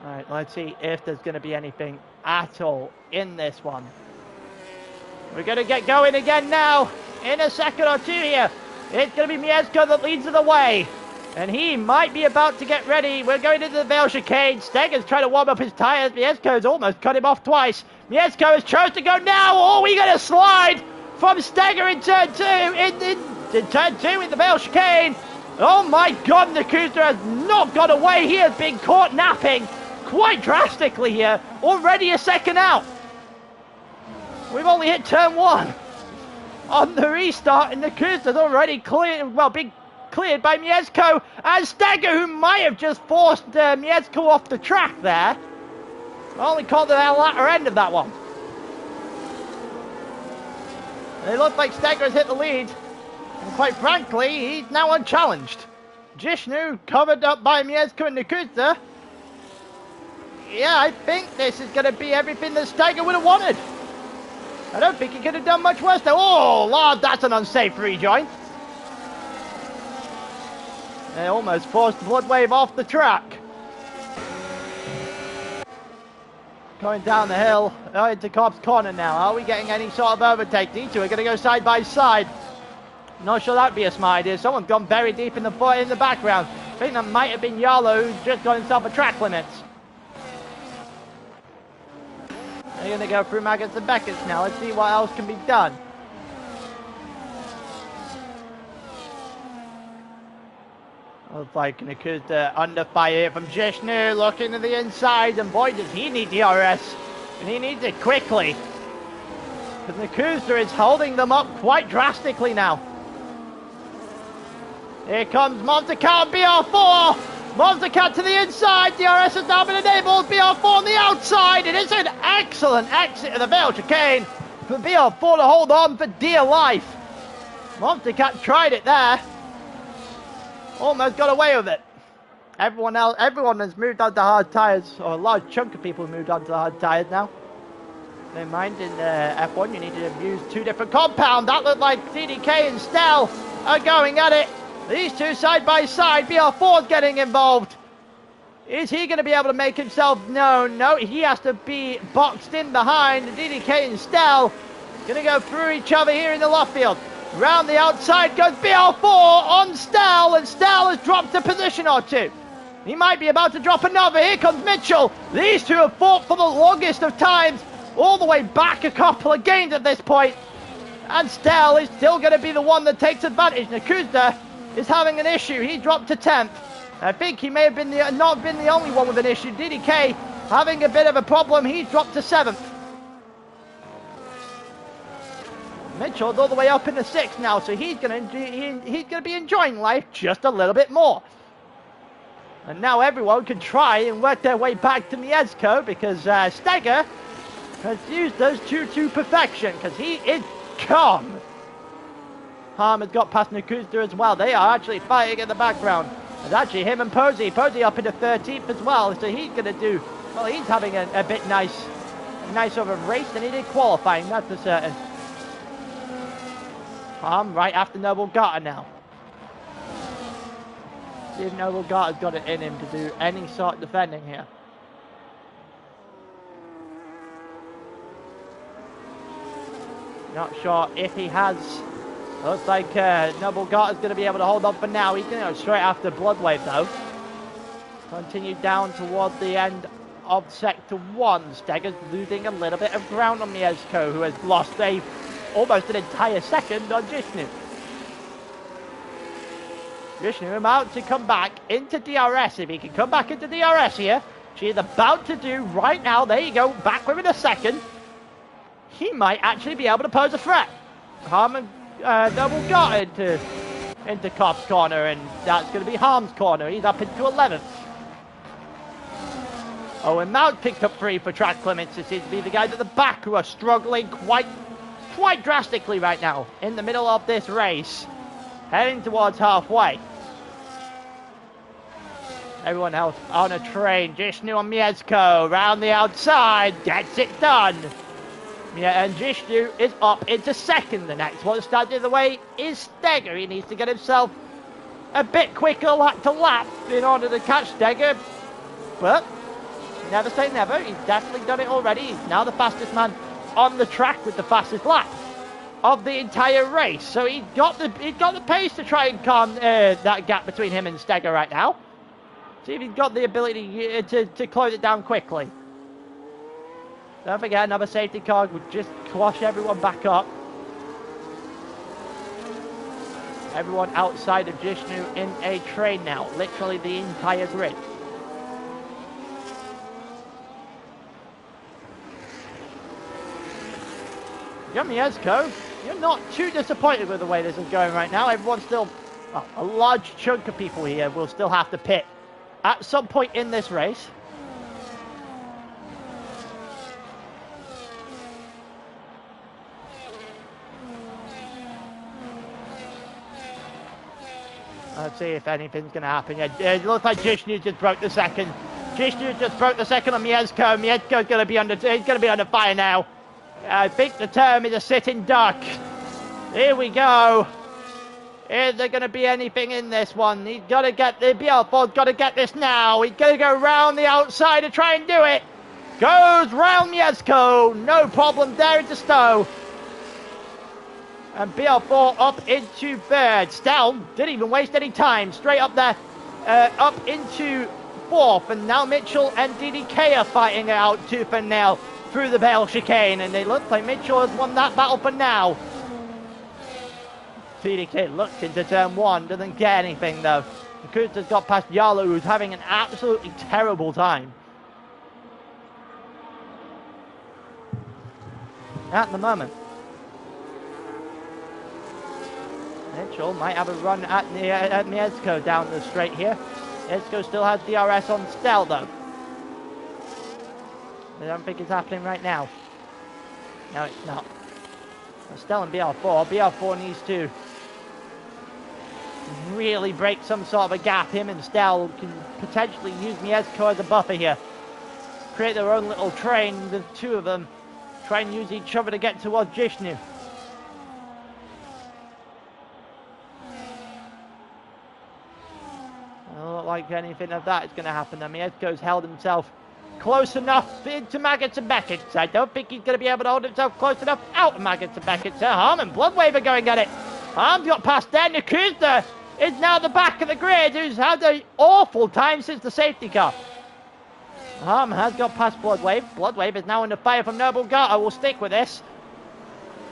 Alright, let's see if there's going to be anything at all in this one. We're going to get going again now in a second or two here. It's going to be Mieszko that leads the way. And he might be about to get ready. We're going into the Vale chicane. Steger's trying to warm up his tyres. Mieszko's almost cut him off twice. Mieszko has chosen to go now. Oh, we got a slide from Steger in turn two. In turn two in the Vale chicane. Oh my God, Nakusa has not got away. He has been caught napping quite drastically here. Already a second out. We've only hit turn one. On the restart, and Nakusa's already cleared, well, being cleared by Mieszko, and Steger, who might have just forced Mieszko off the track there. Only caught the latter end of that one. And it looks like Steger has hit the lead, and quite frankly, he's now unchallenged. Jishnu covered up by Mieszko and Nakusa. Yeah, I think this is going to be everything that Steger would have wanted. I don't think he could have done much worse though. Oh, Lord, that's an unsafe rejoin. They almost forced Bloodwave off the track. Going down the hill, into Cobb's corner now. Are we getting any sort of overtake? These two are going to go side by side. Not sure that'd be a smart idea. Someone's gone very deep in the background. I think that might have been Yarlo, who's just got himself a track limits. They're going to go through Maggots and Beckett's now. Let's see what else can be done. Looks like Nakuda under fire from Jishnu, looking to the inside, and boy does he need DRS, and he needs it quickly. Because Nakuda is holding them up quite drastically now. Here comes Montecat, BR4! Montecat to the inside, DRS has now been enabled, BR4 on the outside, it is an excellent exit of the Vale chicane for BR4 to hold on for dear life. Montecat tried it there. Almost got away with it. Everyone has moved on to hard tyres, or a large chunk of people have moved on to the hard tyres now. Never mind, in F1 you need to use two different compounds. That looked like DDK and Stell are going at it. These two side by side, BR4's getting involved. Is he going to be able to make himself known? No, he has to be boxed in behind. DDK and Stell going to go through each other here in the left field. Round the outside goes BR4 on Stell, and Stell has dropped a position or two. He might be about to drop another. Here comes Mitchell. These two have fought for the longest of times, all the way back a couple of games at this point. And Stell is still going to be the one that takes advantage. Nakuda is having an issue. He dropped to 10th. I think he may have been not been the only one with an issue. DDK having a bit of a problem. He's dropped to 7th. Mitchell's all the way up in the 6th now, so he's going to be enjoying life just a little bit more. And now everyone can try and work their way back to Mieszko, because Steger has used those two to perfection, because he is calm. Harm has got past Nakuda as well. They are actually fighting in the background. It's actually him and Posey. Posey up into 13th as well, so he's going to do, well, he's having a bit nice of a race than he did qualifying, that's for certain. Right after Noble Gata now. See if Noble Gata's got it in him to do any sort of defending here. Not sure if he has. Looks like Noble Gata's going to be able to hold on for now. He's going to go straight after Bloodwave though. Continue down toward the end of Sector 1. Steger's losing a little bit of ground on Mieszko, who has lost almost an entire second on Jishnu. Jishnu about to come back into DRS. If he can come back into DRS here, she is about to do right now. There you go, back within a second. He might actually be able to pose a threat. Harmon Noble got into Cobb's corner, and that's going to be Harm's corner. He's up into 11th. Owen Mount picked up 3 for track limits. It seems to be the guys at the back who are struggling quite drastically right now in the middle of this race, heading towards halfway. Everyone else on a train. Jishnu and Mieszko round the outside, gets it done. Yeah, and Jishnu is up into 2nd. The next one starting the way is Steger. He needs to get himself a bit quicker lap to lap in order to catch Steger, but never say never. He's definitely done it already. He's now the fastest man on the track with the fastest lap of the entire race. So he's got the pace to try and calm that gap between him and Steger right now. See if he's got the ability to close it down quickly. Don't forget, another safety car would just quash everyone back up. Everyone outside of Jishnu in a train now. Literally the entire grid. Mieszko, you're not too disappointed with the way this is going right now. Everyone's still, well, a large chunk of people here will still have to pit at some point in this race. Let's see if anything's going to happen. Yeah, it looks like Jishnu just broke the second. Jishnu just broke the second on Mieszko. Mieszko's going to be under fire now. I think the term is a sitting duck. Here we go. Is there going to be anything in this one? He's got to get the BL4's got to get this now. He's going to go round the outside to try and do it. Goes round Mieszko. No problem there into Stowe. And BL4 up into 3rd. Stell didn't even waste any time. Straight up there. Up into 4th. And now Mitchell and DDK are fighting it out tooth and nail through the Vale chicane. And it looks like Mitchell has won that battle for now. DDK looked into turn 1. Doesn't get anything though. Kusta's got past Yarlo, who's having an absolutely terrible time at the moment. Mitchell might have a run at Mieszko down the straight here. Mieszko still has DRS on Stell though. I don't think it's happening right now. No, it's not. Stell and BR4. BR4 needs to really break some sort of a gap. Him and Stell can potentially use Mieszko as a buffer here. Create their own little train, the two of them. Try and use each other to get towards Jishnu. Doesn't look like anything of that is going to happen. Mieszko's held himself close enough into Maggots and Beckett. I don't think he's going to be able to hold himself close enough out of Maggots and Beckett. So Harm and Bloodwave are going at it. Harm's got past there. Nakusta is now the back of the grid, who's had an awful time since the safety car. Harm has got past Bloodwave. Bloodwave is now under fire from Noble Garter. We'll stick with this.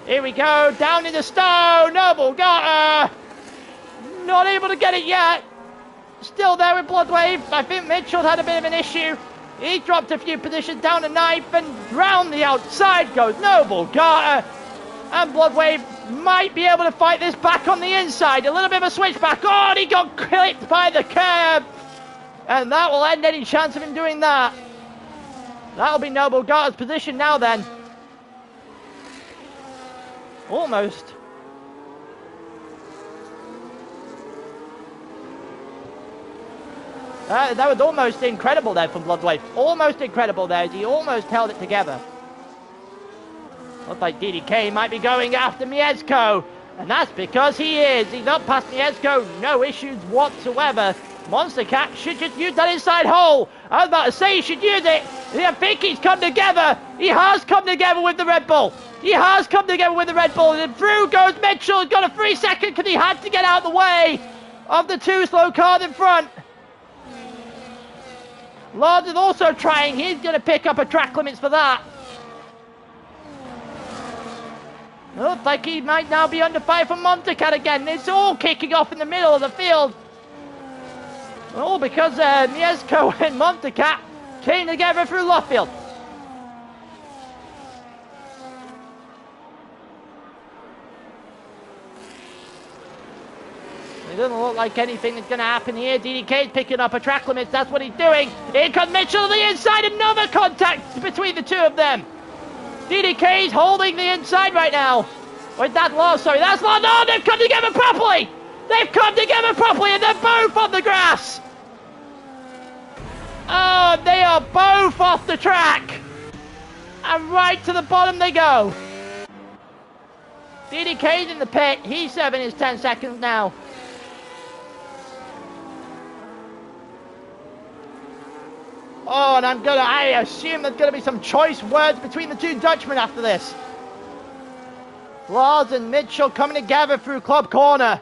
Here we go. Down in the stone. Noble Garter. Not able to get it yet. Still there with Bloodwave. I think Mitchell had a bit of an issue. He dropped a few positions down the knife, and round the outside goes Noble Garter. And Bloodwave might be able to fight this back on the inside. A little bit of a switchback. Oh, and he got clipped by the curb. And that will end any chance of him doing that. That'll be Noble Garter's position now then. Almost. That was almost incredible there from Bloodwave. Almost incredible there. He almost held it together. Looks like DDK might be going after Mieszko. And that's because he is. He's up past Mieszko. No issues whatsoever. Monster Cat should just use that inside hole. I was about to say he should use it. I think he's come together. He has come together with the Red Bull. He has come together with the Red Bull. And through goes Mitchell. He's got a 3 second because he had to get out of the way of the two slow cars in front. Lord is also trying. He's going to pick up a track limits for that. Looks like he might now be under fire from Montecat again. It's all kicking off in the middle of the field. All because Mieszko and Montecat came together through Luffield. It doesn't look like anything is going to happen here. DDK is picking up a track limits. That's what he's doing. Here comes Mitchell to the inside. Another contact between the two of them. DDK is holding the inside right now. Or is that Law? Sorry, that's Law. No, they've come together properly. They've come together properly, and they're both on the grass. Oh, they are both off the track. And right to the bottom they go. DDK's in the pit. He's serving his 10 seconds now. Oh, and I assume there's going to be some choice words between the two Dutchmen after this. Lars and Mitchell coming together through Club Corner.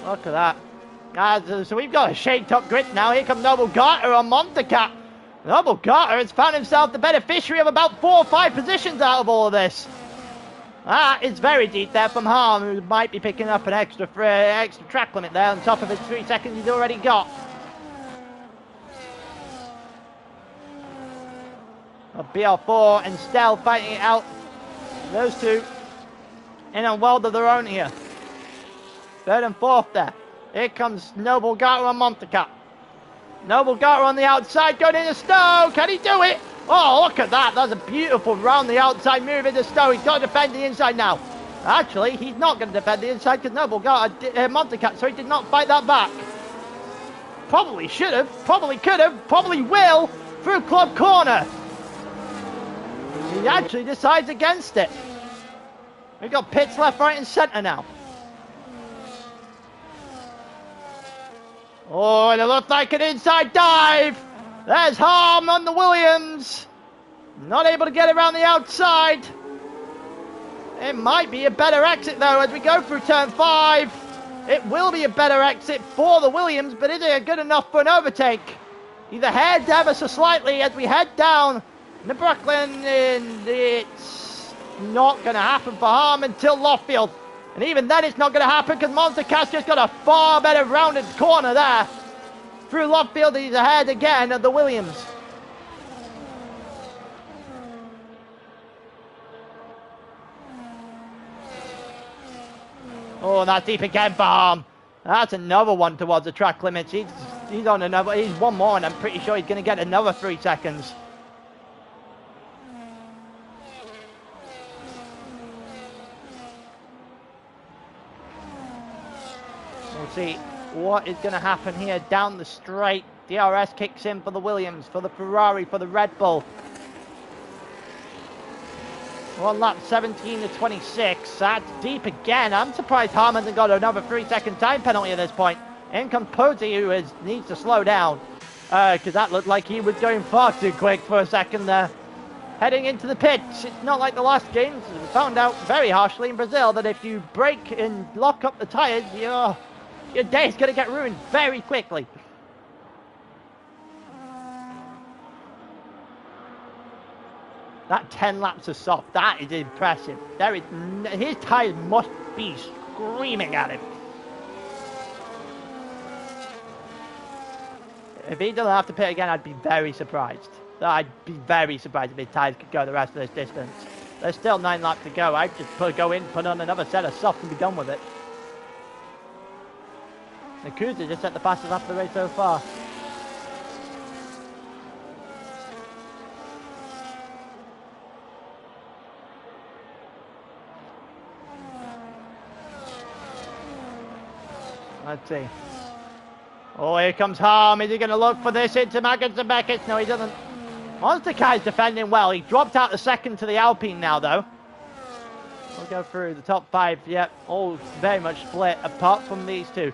Look at that. So we've got a shaked up grid now. Here comes Noble Garter on Montecat. Noble Garter has found himself the beneficiary of about 4 or 5 positions out of all of this. It's very deep there from Harm, who might be picking up an extra track limit there on top of his 3 seconds he's already got. BR4 and Stell fighting it out. Those two in a world of their own here. 3rd and 4th there. Here comes Noble Garter on Montecat. Noble Garter on the outside going into Stowe. Can he do it? Oh, look at that. That's a beautiful round the outside move into Stowe. He's got to defend the inside now. Actually, he's not going to defend the inside because Noble Garter, Montecat, so he did not fight that back. Probably should have, probably could have, probably will through Club Corner. He actually decides against it. We've got pits left, right and centre now. Oh, and it looks like an inside dive. There's Harm on the Williams. Not able to get around the outside. It might be a better exit, though, as we go through turn 5. It will be a better exit for the Williams, but is it good enough for an overtake? He's ahead ever so slightly as we head down to Brooklyn, and it's not going to happen for Harm until Loffield. And even then it's not going to happen because Monster Cat's just got a far better rounded corner there. Through Loffield, he's ahead again of the Williams. Oh, that's deep again for Harm. That's another one towards the track limits. He's on another, he's one more, and I'm pretty sure he's going to get another 3 seconds. We'll see what is going to happen here down the straight. DRS kicks in for the Williams, for the Ferrari, for the Red Bull. One lap 17 to 26. That's deep again. I'm surprised Harm hasn't got another 3-second time penalty at this point. In comes Posey, who needs to slow down, because that looked like he was going far too quick for a second there. Heading into the pits. It's not like the last games. We found out very harshly in Brazil that if you break and lock up the tyres, your day is going to get ruined very quickly. That 10 laps of soft, that is impressive. His tyres must be screaming at him. If he doesn't have to pit again, I'd be very surprised. I'd be very surprised if his tyres could go the rest of this distance. There's still 9 laps to go. I'd just go in, put on another set of soft and be done with it. Nakuza just set the fastest lap of the race so far. Let's see. Oh, here comes Harm. Is he going to look for this into Maggins and Beckett? No, he doesn't. Monster Kai's defending well. He dropped out the second to the Alpine now, though. We'll go through the top 5. Yep, all very much split apart from these two.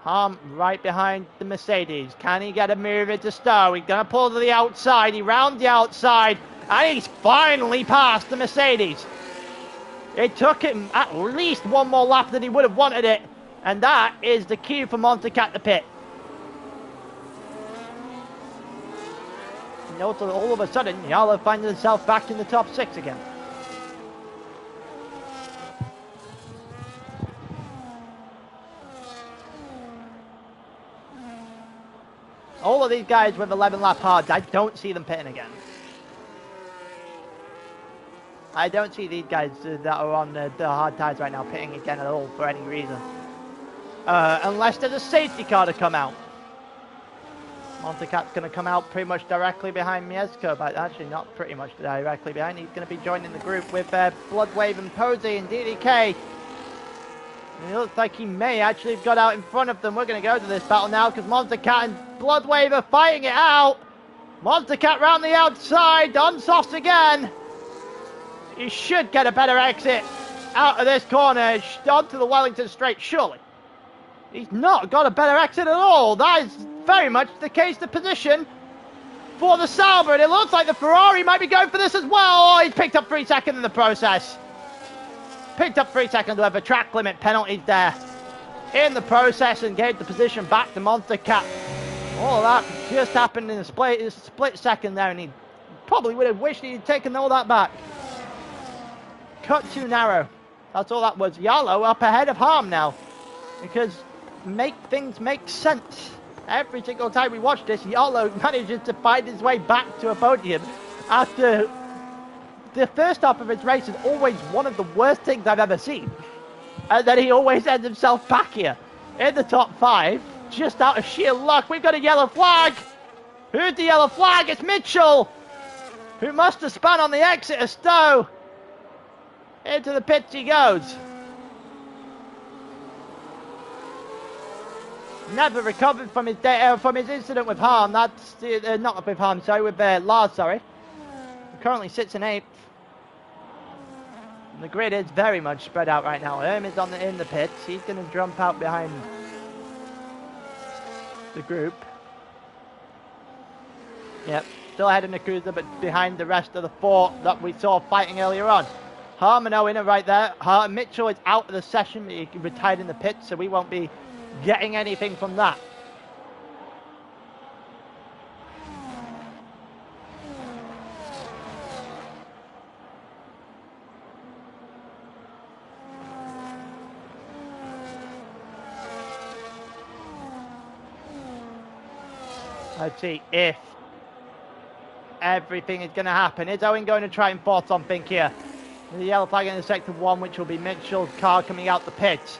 Harm right behind the Mercedes. Can he get a move into Stowe? He's going to pull to the outside. He rounds the outside. And he's finally passed the Mercedes. It took him at least one more lap than he would have wanted it. And that is the cue for Monster Cat to pit. And also, all of a sudden, Yala finds himself back in the top 6 again. All of these guys with 11 lap hards, I don't see them pitting again. I don't see these guys that are on the hard tyres right now pitting again at all for any reason. Unless there's a safety car to come out. Monster Cat's going to come out pretty much directly behind Mieszko, but actually not pretty much directly behind. He's going to be joining the group with Bloodwave and Posey and DDK. And it looks like he may actually have got out in front of them. We're going to go to this battle now because Monster Cat and Bloodwave are fighting it out. Monster Cat round the outside, on softs again. He should get a better exit out of this corner onto the Wellington straight, surely. He's not got a better exit at all. That is very much the case, the position for the Sauber. And it looks like the Ferrari might be going for this as well. Oh, he's picked up 3 seconds in the process. Picked up 3 seconds with a track limit penalties there in the process and gave the position back to Monster Cat. All of that just happened in a split second there, and he probably would have wished he'd taken all that back. Cut too narrow. That's all that was. Yalo up ahead of Harm now. Because things make sense. Every single time we watch this, Yalo manages to find his way back to a podium after the first half of his race is always one of the worst things I've ever seen. And then he always ends himself back here in the top 5, just out of sheer luck. We've got a yellow flag. Who's the yellow flag? It's Mitchell, who must have spun on the exit of Stowe. Into the pits he goes. Never recovered from his incident with Harm. That's not with Harm, sorry, with Lars, sorry. He currently sits in 8th. The grid is very much spread out right now. Erm is in the pits. He's going to jump out behind the group. Yep, still ahead of Nakuza, but behind the rest of the 4 that we saw fighting earlier on. Harm and Owen are right there. Mitchell is out of the session. He retired in the pits, so we won't be getting anything from that. Let's see if everything is going to happen. Is Owen going to try and force something here? The yellow flag in the sector 1, which will be Mitchell's car coming out the pits.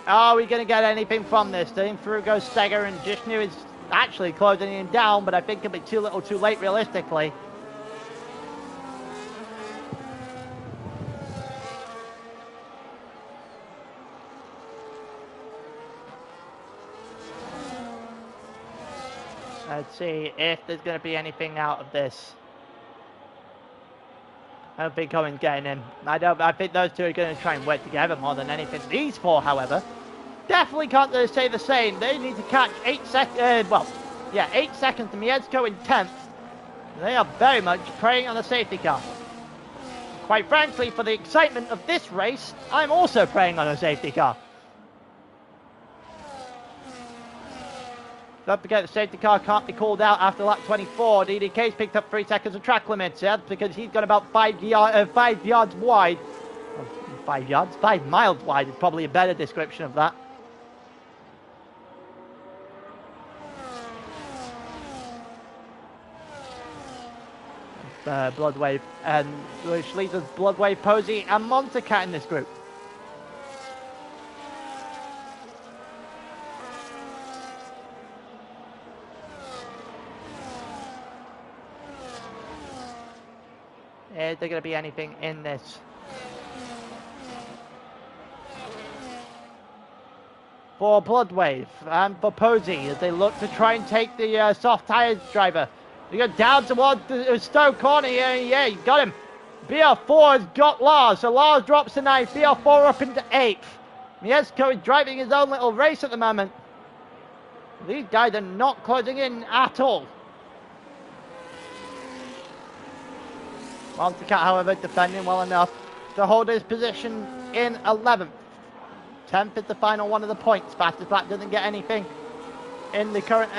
Are we going to get anything from this? Then through goes Steger, and Jishnu is actually closing him down, but I think it'll be too little too late realistically. Let's see if there's going to be anything out of this. I don't think Owen's getting in. I think those two are going to try and work together more than anything. These four, however, definitely can't say the same. They need to catch 8 seconds. 8 seconds to Mieszko in 10th. They are very much preying on a safety car. Quite frankly, for the excitement of this race, I'm also preying on a safety car. Don't forget the safety car can't be called out after lap 24. DDK's picked up 3 seconds of track limits. That's because he's got about 5 yards wide. 5 miles wide is probably a better description of that. Bloodwave, and which leaves us Bloodwave, Posey, and Monster Cat in this group. Is there going to be anything in this? For Bloodwave and for Posey as they look to try and take the soft tyres driver. They go down towards the Stowe corner here. Yeah, you got him. BR4 has got Lars, so Lars drops to 9th. BR4 up into 8th. Mieszko is driving his own little race at the moment. These guys are not closing in at all. Monster Cat, however, defending well enough to hold his position in 11th. 10th is the final one of the points. Fastest lap doesn't get anything in the current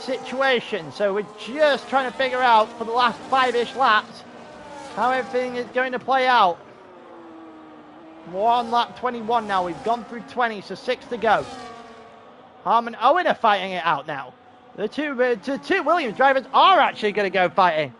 situation. So we're just trying to figure out for the last 5-ish laps how everything is going to play out. We're on lap 21 now. We've gone through 20, so 6 to go. Harm and Owen are fighting it out now. The two Williams drivers are actually going to go fighting.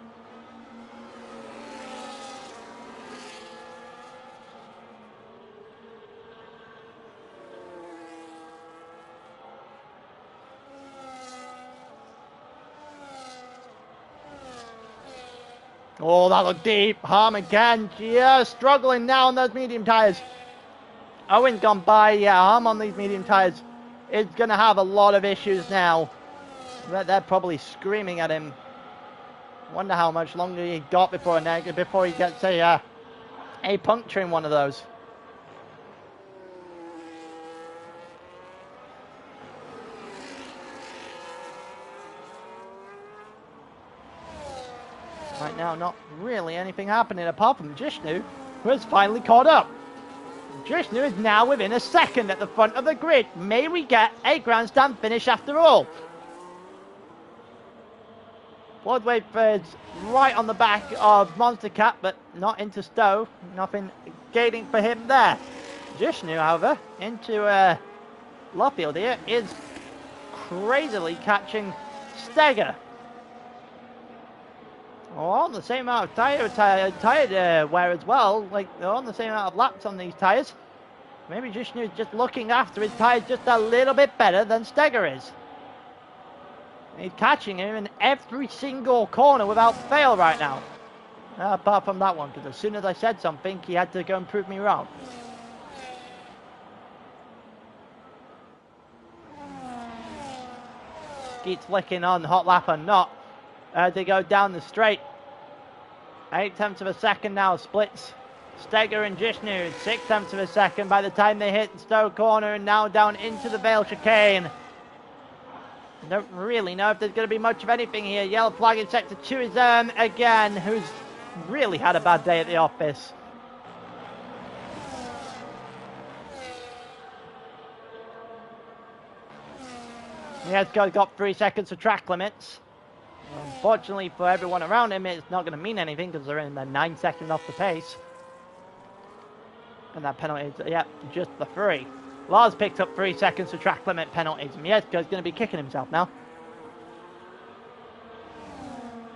Oh, that looked deep. Harm again, just struggling now on those medium tyres. Owen's gone by. Yeah, Harm on these medium tyres is going to have a lot of issues now. They're probably screaming at him. Wonder how much longer he got before he gets a puncture in one of those. Right now, not really anything happening apart from Jishnu, who has finally caught up. Jishnu is now within a second at the front of the grid. May we get a grandstand finish after all? Bloodwave is right on the back of Monster Cat, but not into Stowe. Nothing gaining for him there. Jishnu, however, into Luffield here, is crazily catching Steger. On the same amount of tire wear as well. Like, they're on the same amount of laps on these tyres. Maybe Jishnu is just looking after his tyres just a little bit better than Steger is. He's catching him in every single corner without fail right now. Apart from that one, because as soon as I said something, he had to go and prove me wrong. Keeps flicking on, hot lap or not. As they go down the straight. 8/10 of a second now splits Steger and Jishnu. 6/10 of a second by the time they hit Stowe corner, and now down into the Vale chicane. I don't really know if there's going to be much of anything here. Yellow flag in sector 2 is again, who's really had a bad day at the office. Mieszko's got 3 seconds of track limits. Unfortunately for everyone around him, it's not going to mean anything because they're in the 9 seconds off the pace. And that penalty is, yeah, just the 3. Lars picked up 3 seconds for track limit penalties. Mieszko's going to be kicking himself now.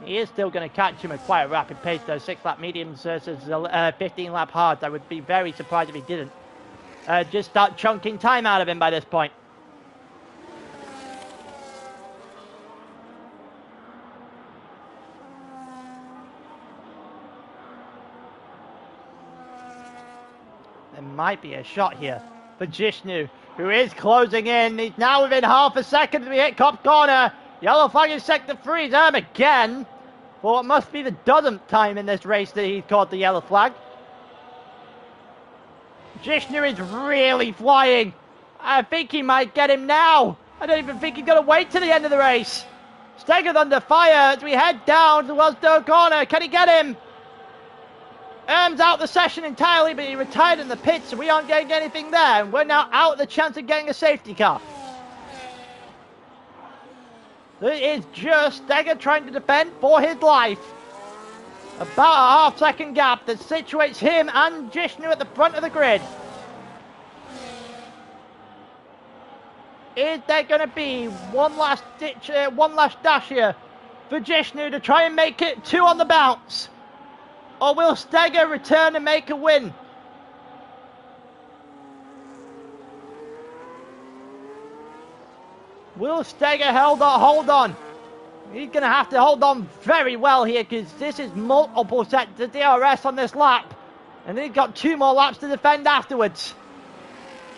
He is still going to catch him at quite a rapid pace, though. 6-lap mediums versus 15-lap hards. I would be very surprised if he didn't just start chunking time out of him by this point. There might be a shot here for Jishnu, who is closing in. He's now within half a second to be hit Cop's corner. Yellow flag is set to freeze him again for what must be the dozenth time in this race that he's caught the yellow flag. Jishnu is really flying. I think he might get him now. I don't even think he's going to wait to the end of the race. Steger's under fire as we head down towards the corner. Can he get him? Erm's out the session entirely, but he retired in the pits, so we aren't getting anything there. And we're now out the chance of getting a safety car. It is just Steger trying to defend for his life. About a half-second gap that situates him and Jishnu at the front of the grid. Is there going to be one last dash here for Jishnu to try and make it 2 on the bounce? Or will Steger return and make a win? Will Steger hold on? He's going to have to hold on very well here because this is multiple sets of DRS on this lap. And he's got 2 more laps to defend afterwards.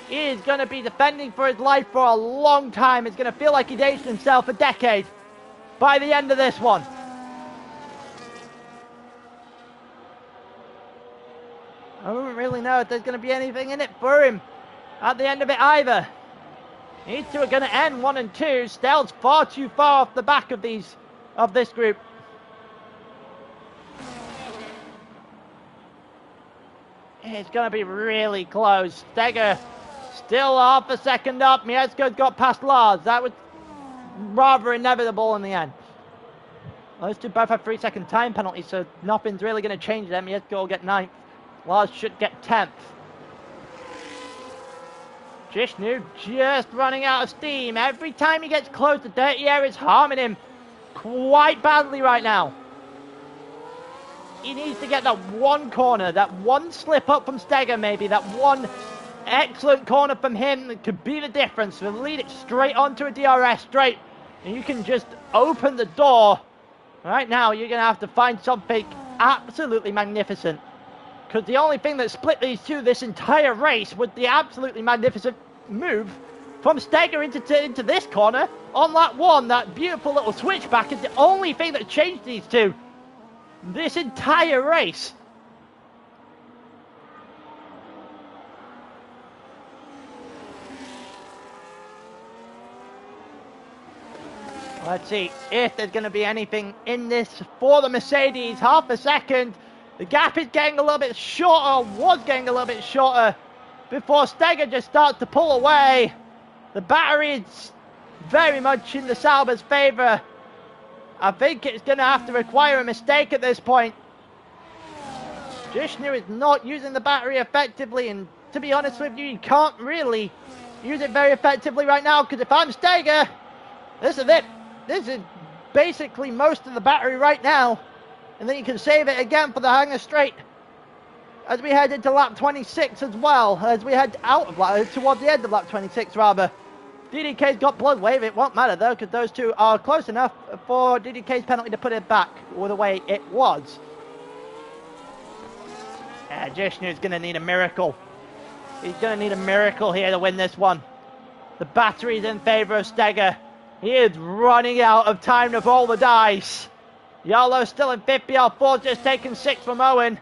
He is going to be defending for his life for a long time. It's going to feel like he's aged himself a decade by the end of this one. I don't really know if there's going to be anything in it for him at the end of it either. These two are going to end 1 and 2. Stell's far too far off the back of this group. It's going to be really close. Steger still half a second up. Mieszko's got past Lars. That was rather inevitable in the end. Those two both have 3-second time penalties, so nothing's really going to change them. Mieszko will get 9th. Lars should get 10th. Jishnu just running out of steam. Every time he gets close, the dirty air is harming him quite badly right now. He needs to get that one corner, that one slip up from Steger maybe, that one excellent corner from him that could be the difference. We'll lead it straight onto a DRS, straight, and you can just open the door. Right now, you're going to have to find something absolutely magnificent. Because the only thing that split these two this entire race was the absolutely magnificent move from Steger into this corner on lap 1. That beautiful little switchback is the only thing that changed these two this entire race. Let's see if there's going to be anything in this for the Mercedes. Half a second. The gap is getting a little bit shorter, was getting a little bit shorter before Steger just starts to pull away. The battery is very much in the Sauber's favour. I think it's going to have to require a mistake at this point. Jishnu is not using the battery effectively, and to be honest with you, you can't really use it very effectively right now, because if I'm Steger, this is it. This is basically most of the battery right now. And then you can save it again for the Hangar Straight as we head into lap 26 as well, as we head out of towards the end of lap 26 rather. DDK's got blood wave. It won't matter though, because those two are close enough for DDK's penalty to put it back the way it was. Jishnu's going to need a miracle. He's going to need a miracle here to win this one. The battery's in favour of Steger. He is running out of time to roll the dice. Yolo's still in 5th. BL4's just taken 6 from Owen.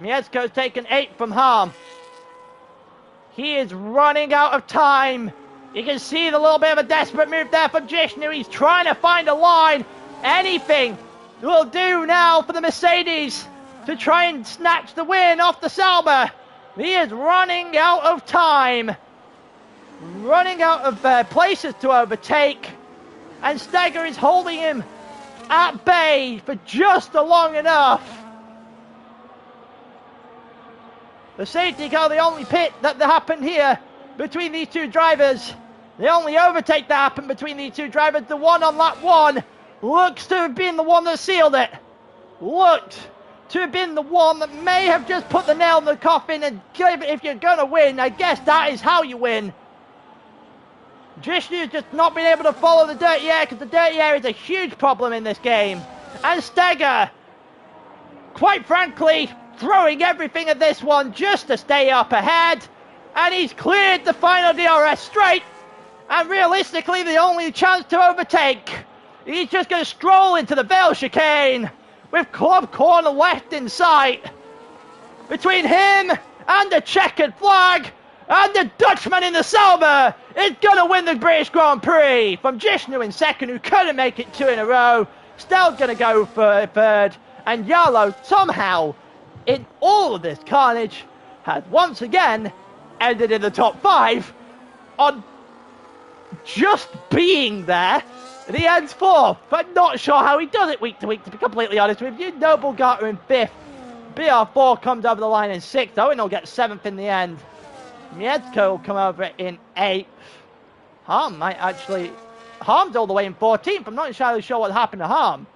Mieszko's taken 8 from Harm. He is running out of time. You can see the little bit of a desperate move there from Jishnu. He's trying to find a line. Anything will do now for the Mercedes to try and snatch the win off the Sauber. He is running out of time. Running out of places to overtake. And Steger is holding him at bay for just long enough. The safety car, the only pit that happened here between these two drivers. The only overtake that happened between these two drivers, the one on lap 1. looks to have been the one that sealed it. Looked to have been the one that may have just put the nail in the coffin and give it. If you're going to win, I guess that is how you win. Drishnu's just not been able to follow the dirty air, because the dirty air is a huge problem in this game. And Steger, quite frankly, throwing everything at this one just to stay up ahead. And he's cleared the final DRS straight. And realistically, the only chance to overtake. He's just going to stroll into the Vale chicane with Club Corner left in sight. Between him and the checkered flag and the Dutchman in the Sauber is going to win the British Grand Prix. From Drishnu in second, who couldn't make it 2 in a row. Still going to go for third. And Yarlo somehow, in all of this carnage, has once again ended in the top 5 on just being there. And he ends 4th. I'm not sure how he does it week to week, to be completely honest with you. Noble Garter in 5th. BR4 comes over the line in 6th. Owen will get 7th in the end. Miedzko will come over in 8th. Harm might actually... Harm's all the way in 14th. I'm not entirely sure what happened to Harm.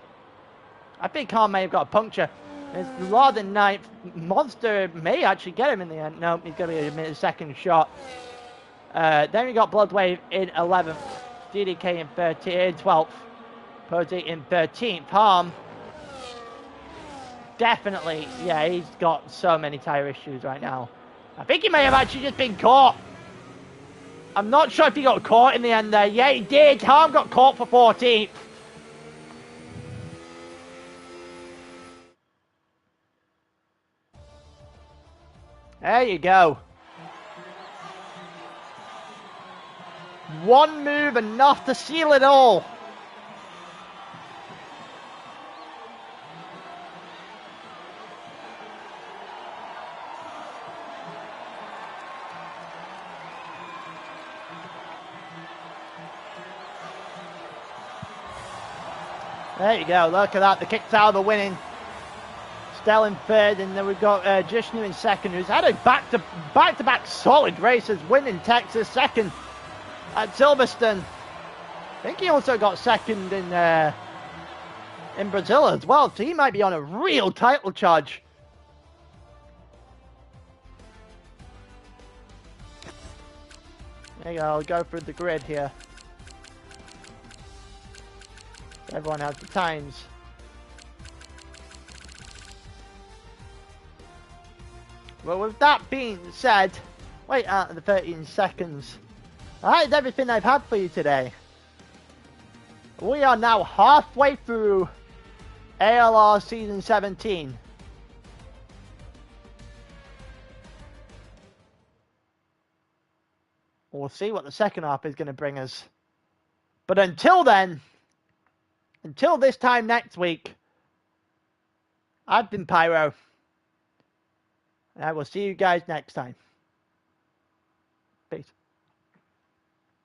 I think Harm may have got a puncture. It's Lord in 9th. Monster may actually get him in the end. No, he's going to be a second shot. Then we got Bloodwave in 11th. DDK in 12th. Posey in 13th. Harm. Definitely, yeah, he's got so many tyre issues right now. I think he may have actually just been caught. I'm not sure if he got caught in the end there. Yeah, he did. Harm got caught for 14th. There you go. One move enough to seal it all. There you go, look at that, the Kicksauber winning. Stell in third, and then we've got Drishnu in second, who's had a back-to-back solid races, winning Texas, second at Silverstone. I think he also got second in Brazil as well, so he might be on a real title charge. There you go, I'll go through the grid here. Everyone has the times. Well, with that being said, wait out the 13 seconds. That is everything I've had for you today. We are now halfway through ALR Season 17. We'll see what the second half is going to bring us. But until then, until this time next week, I've been Pyro. And I will see you guys next time.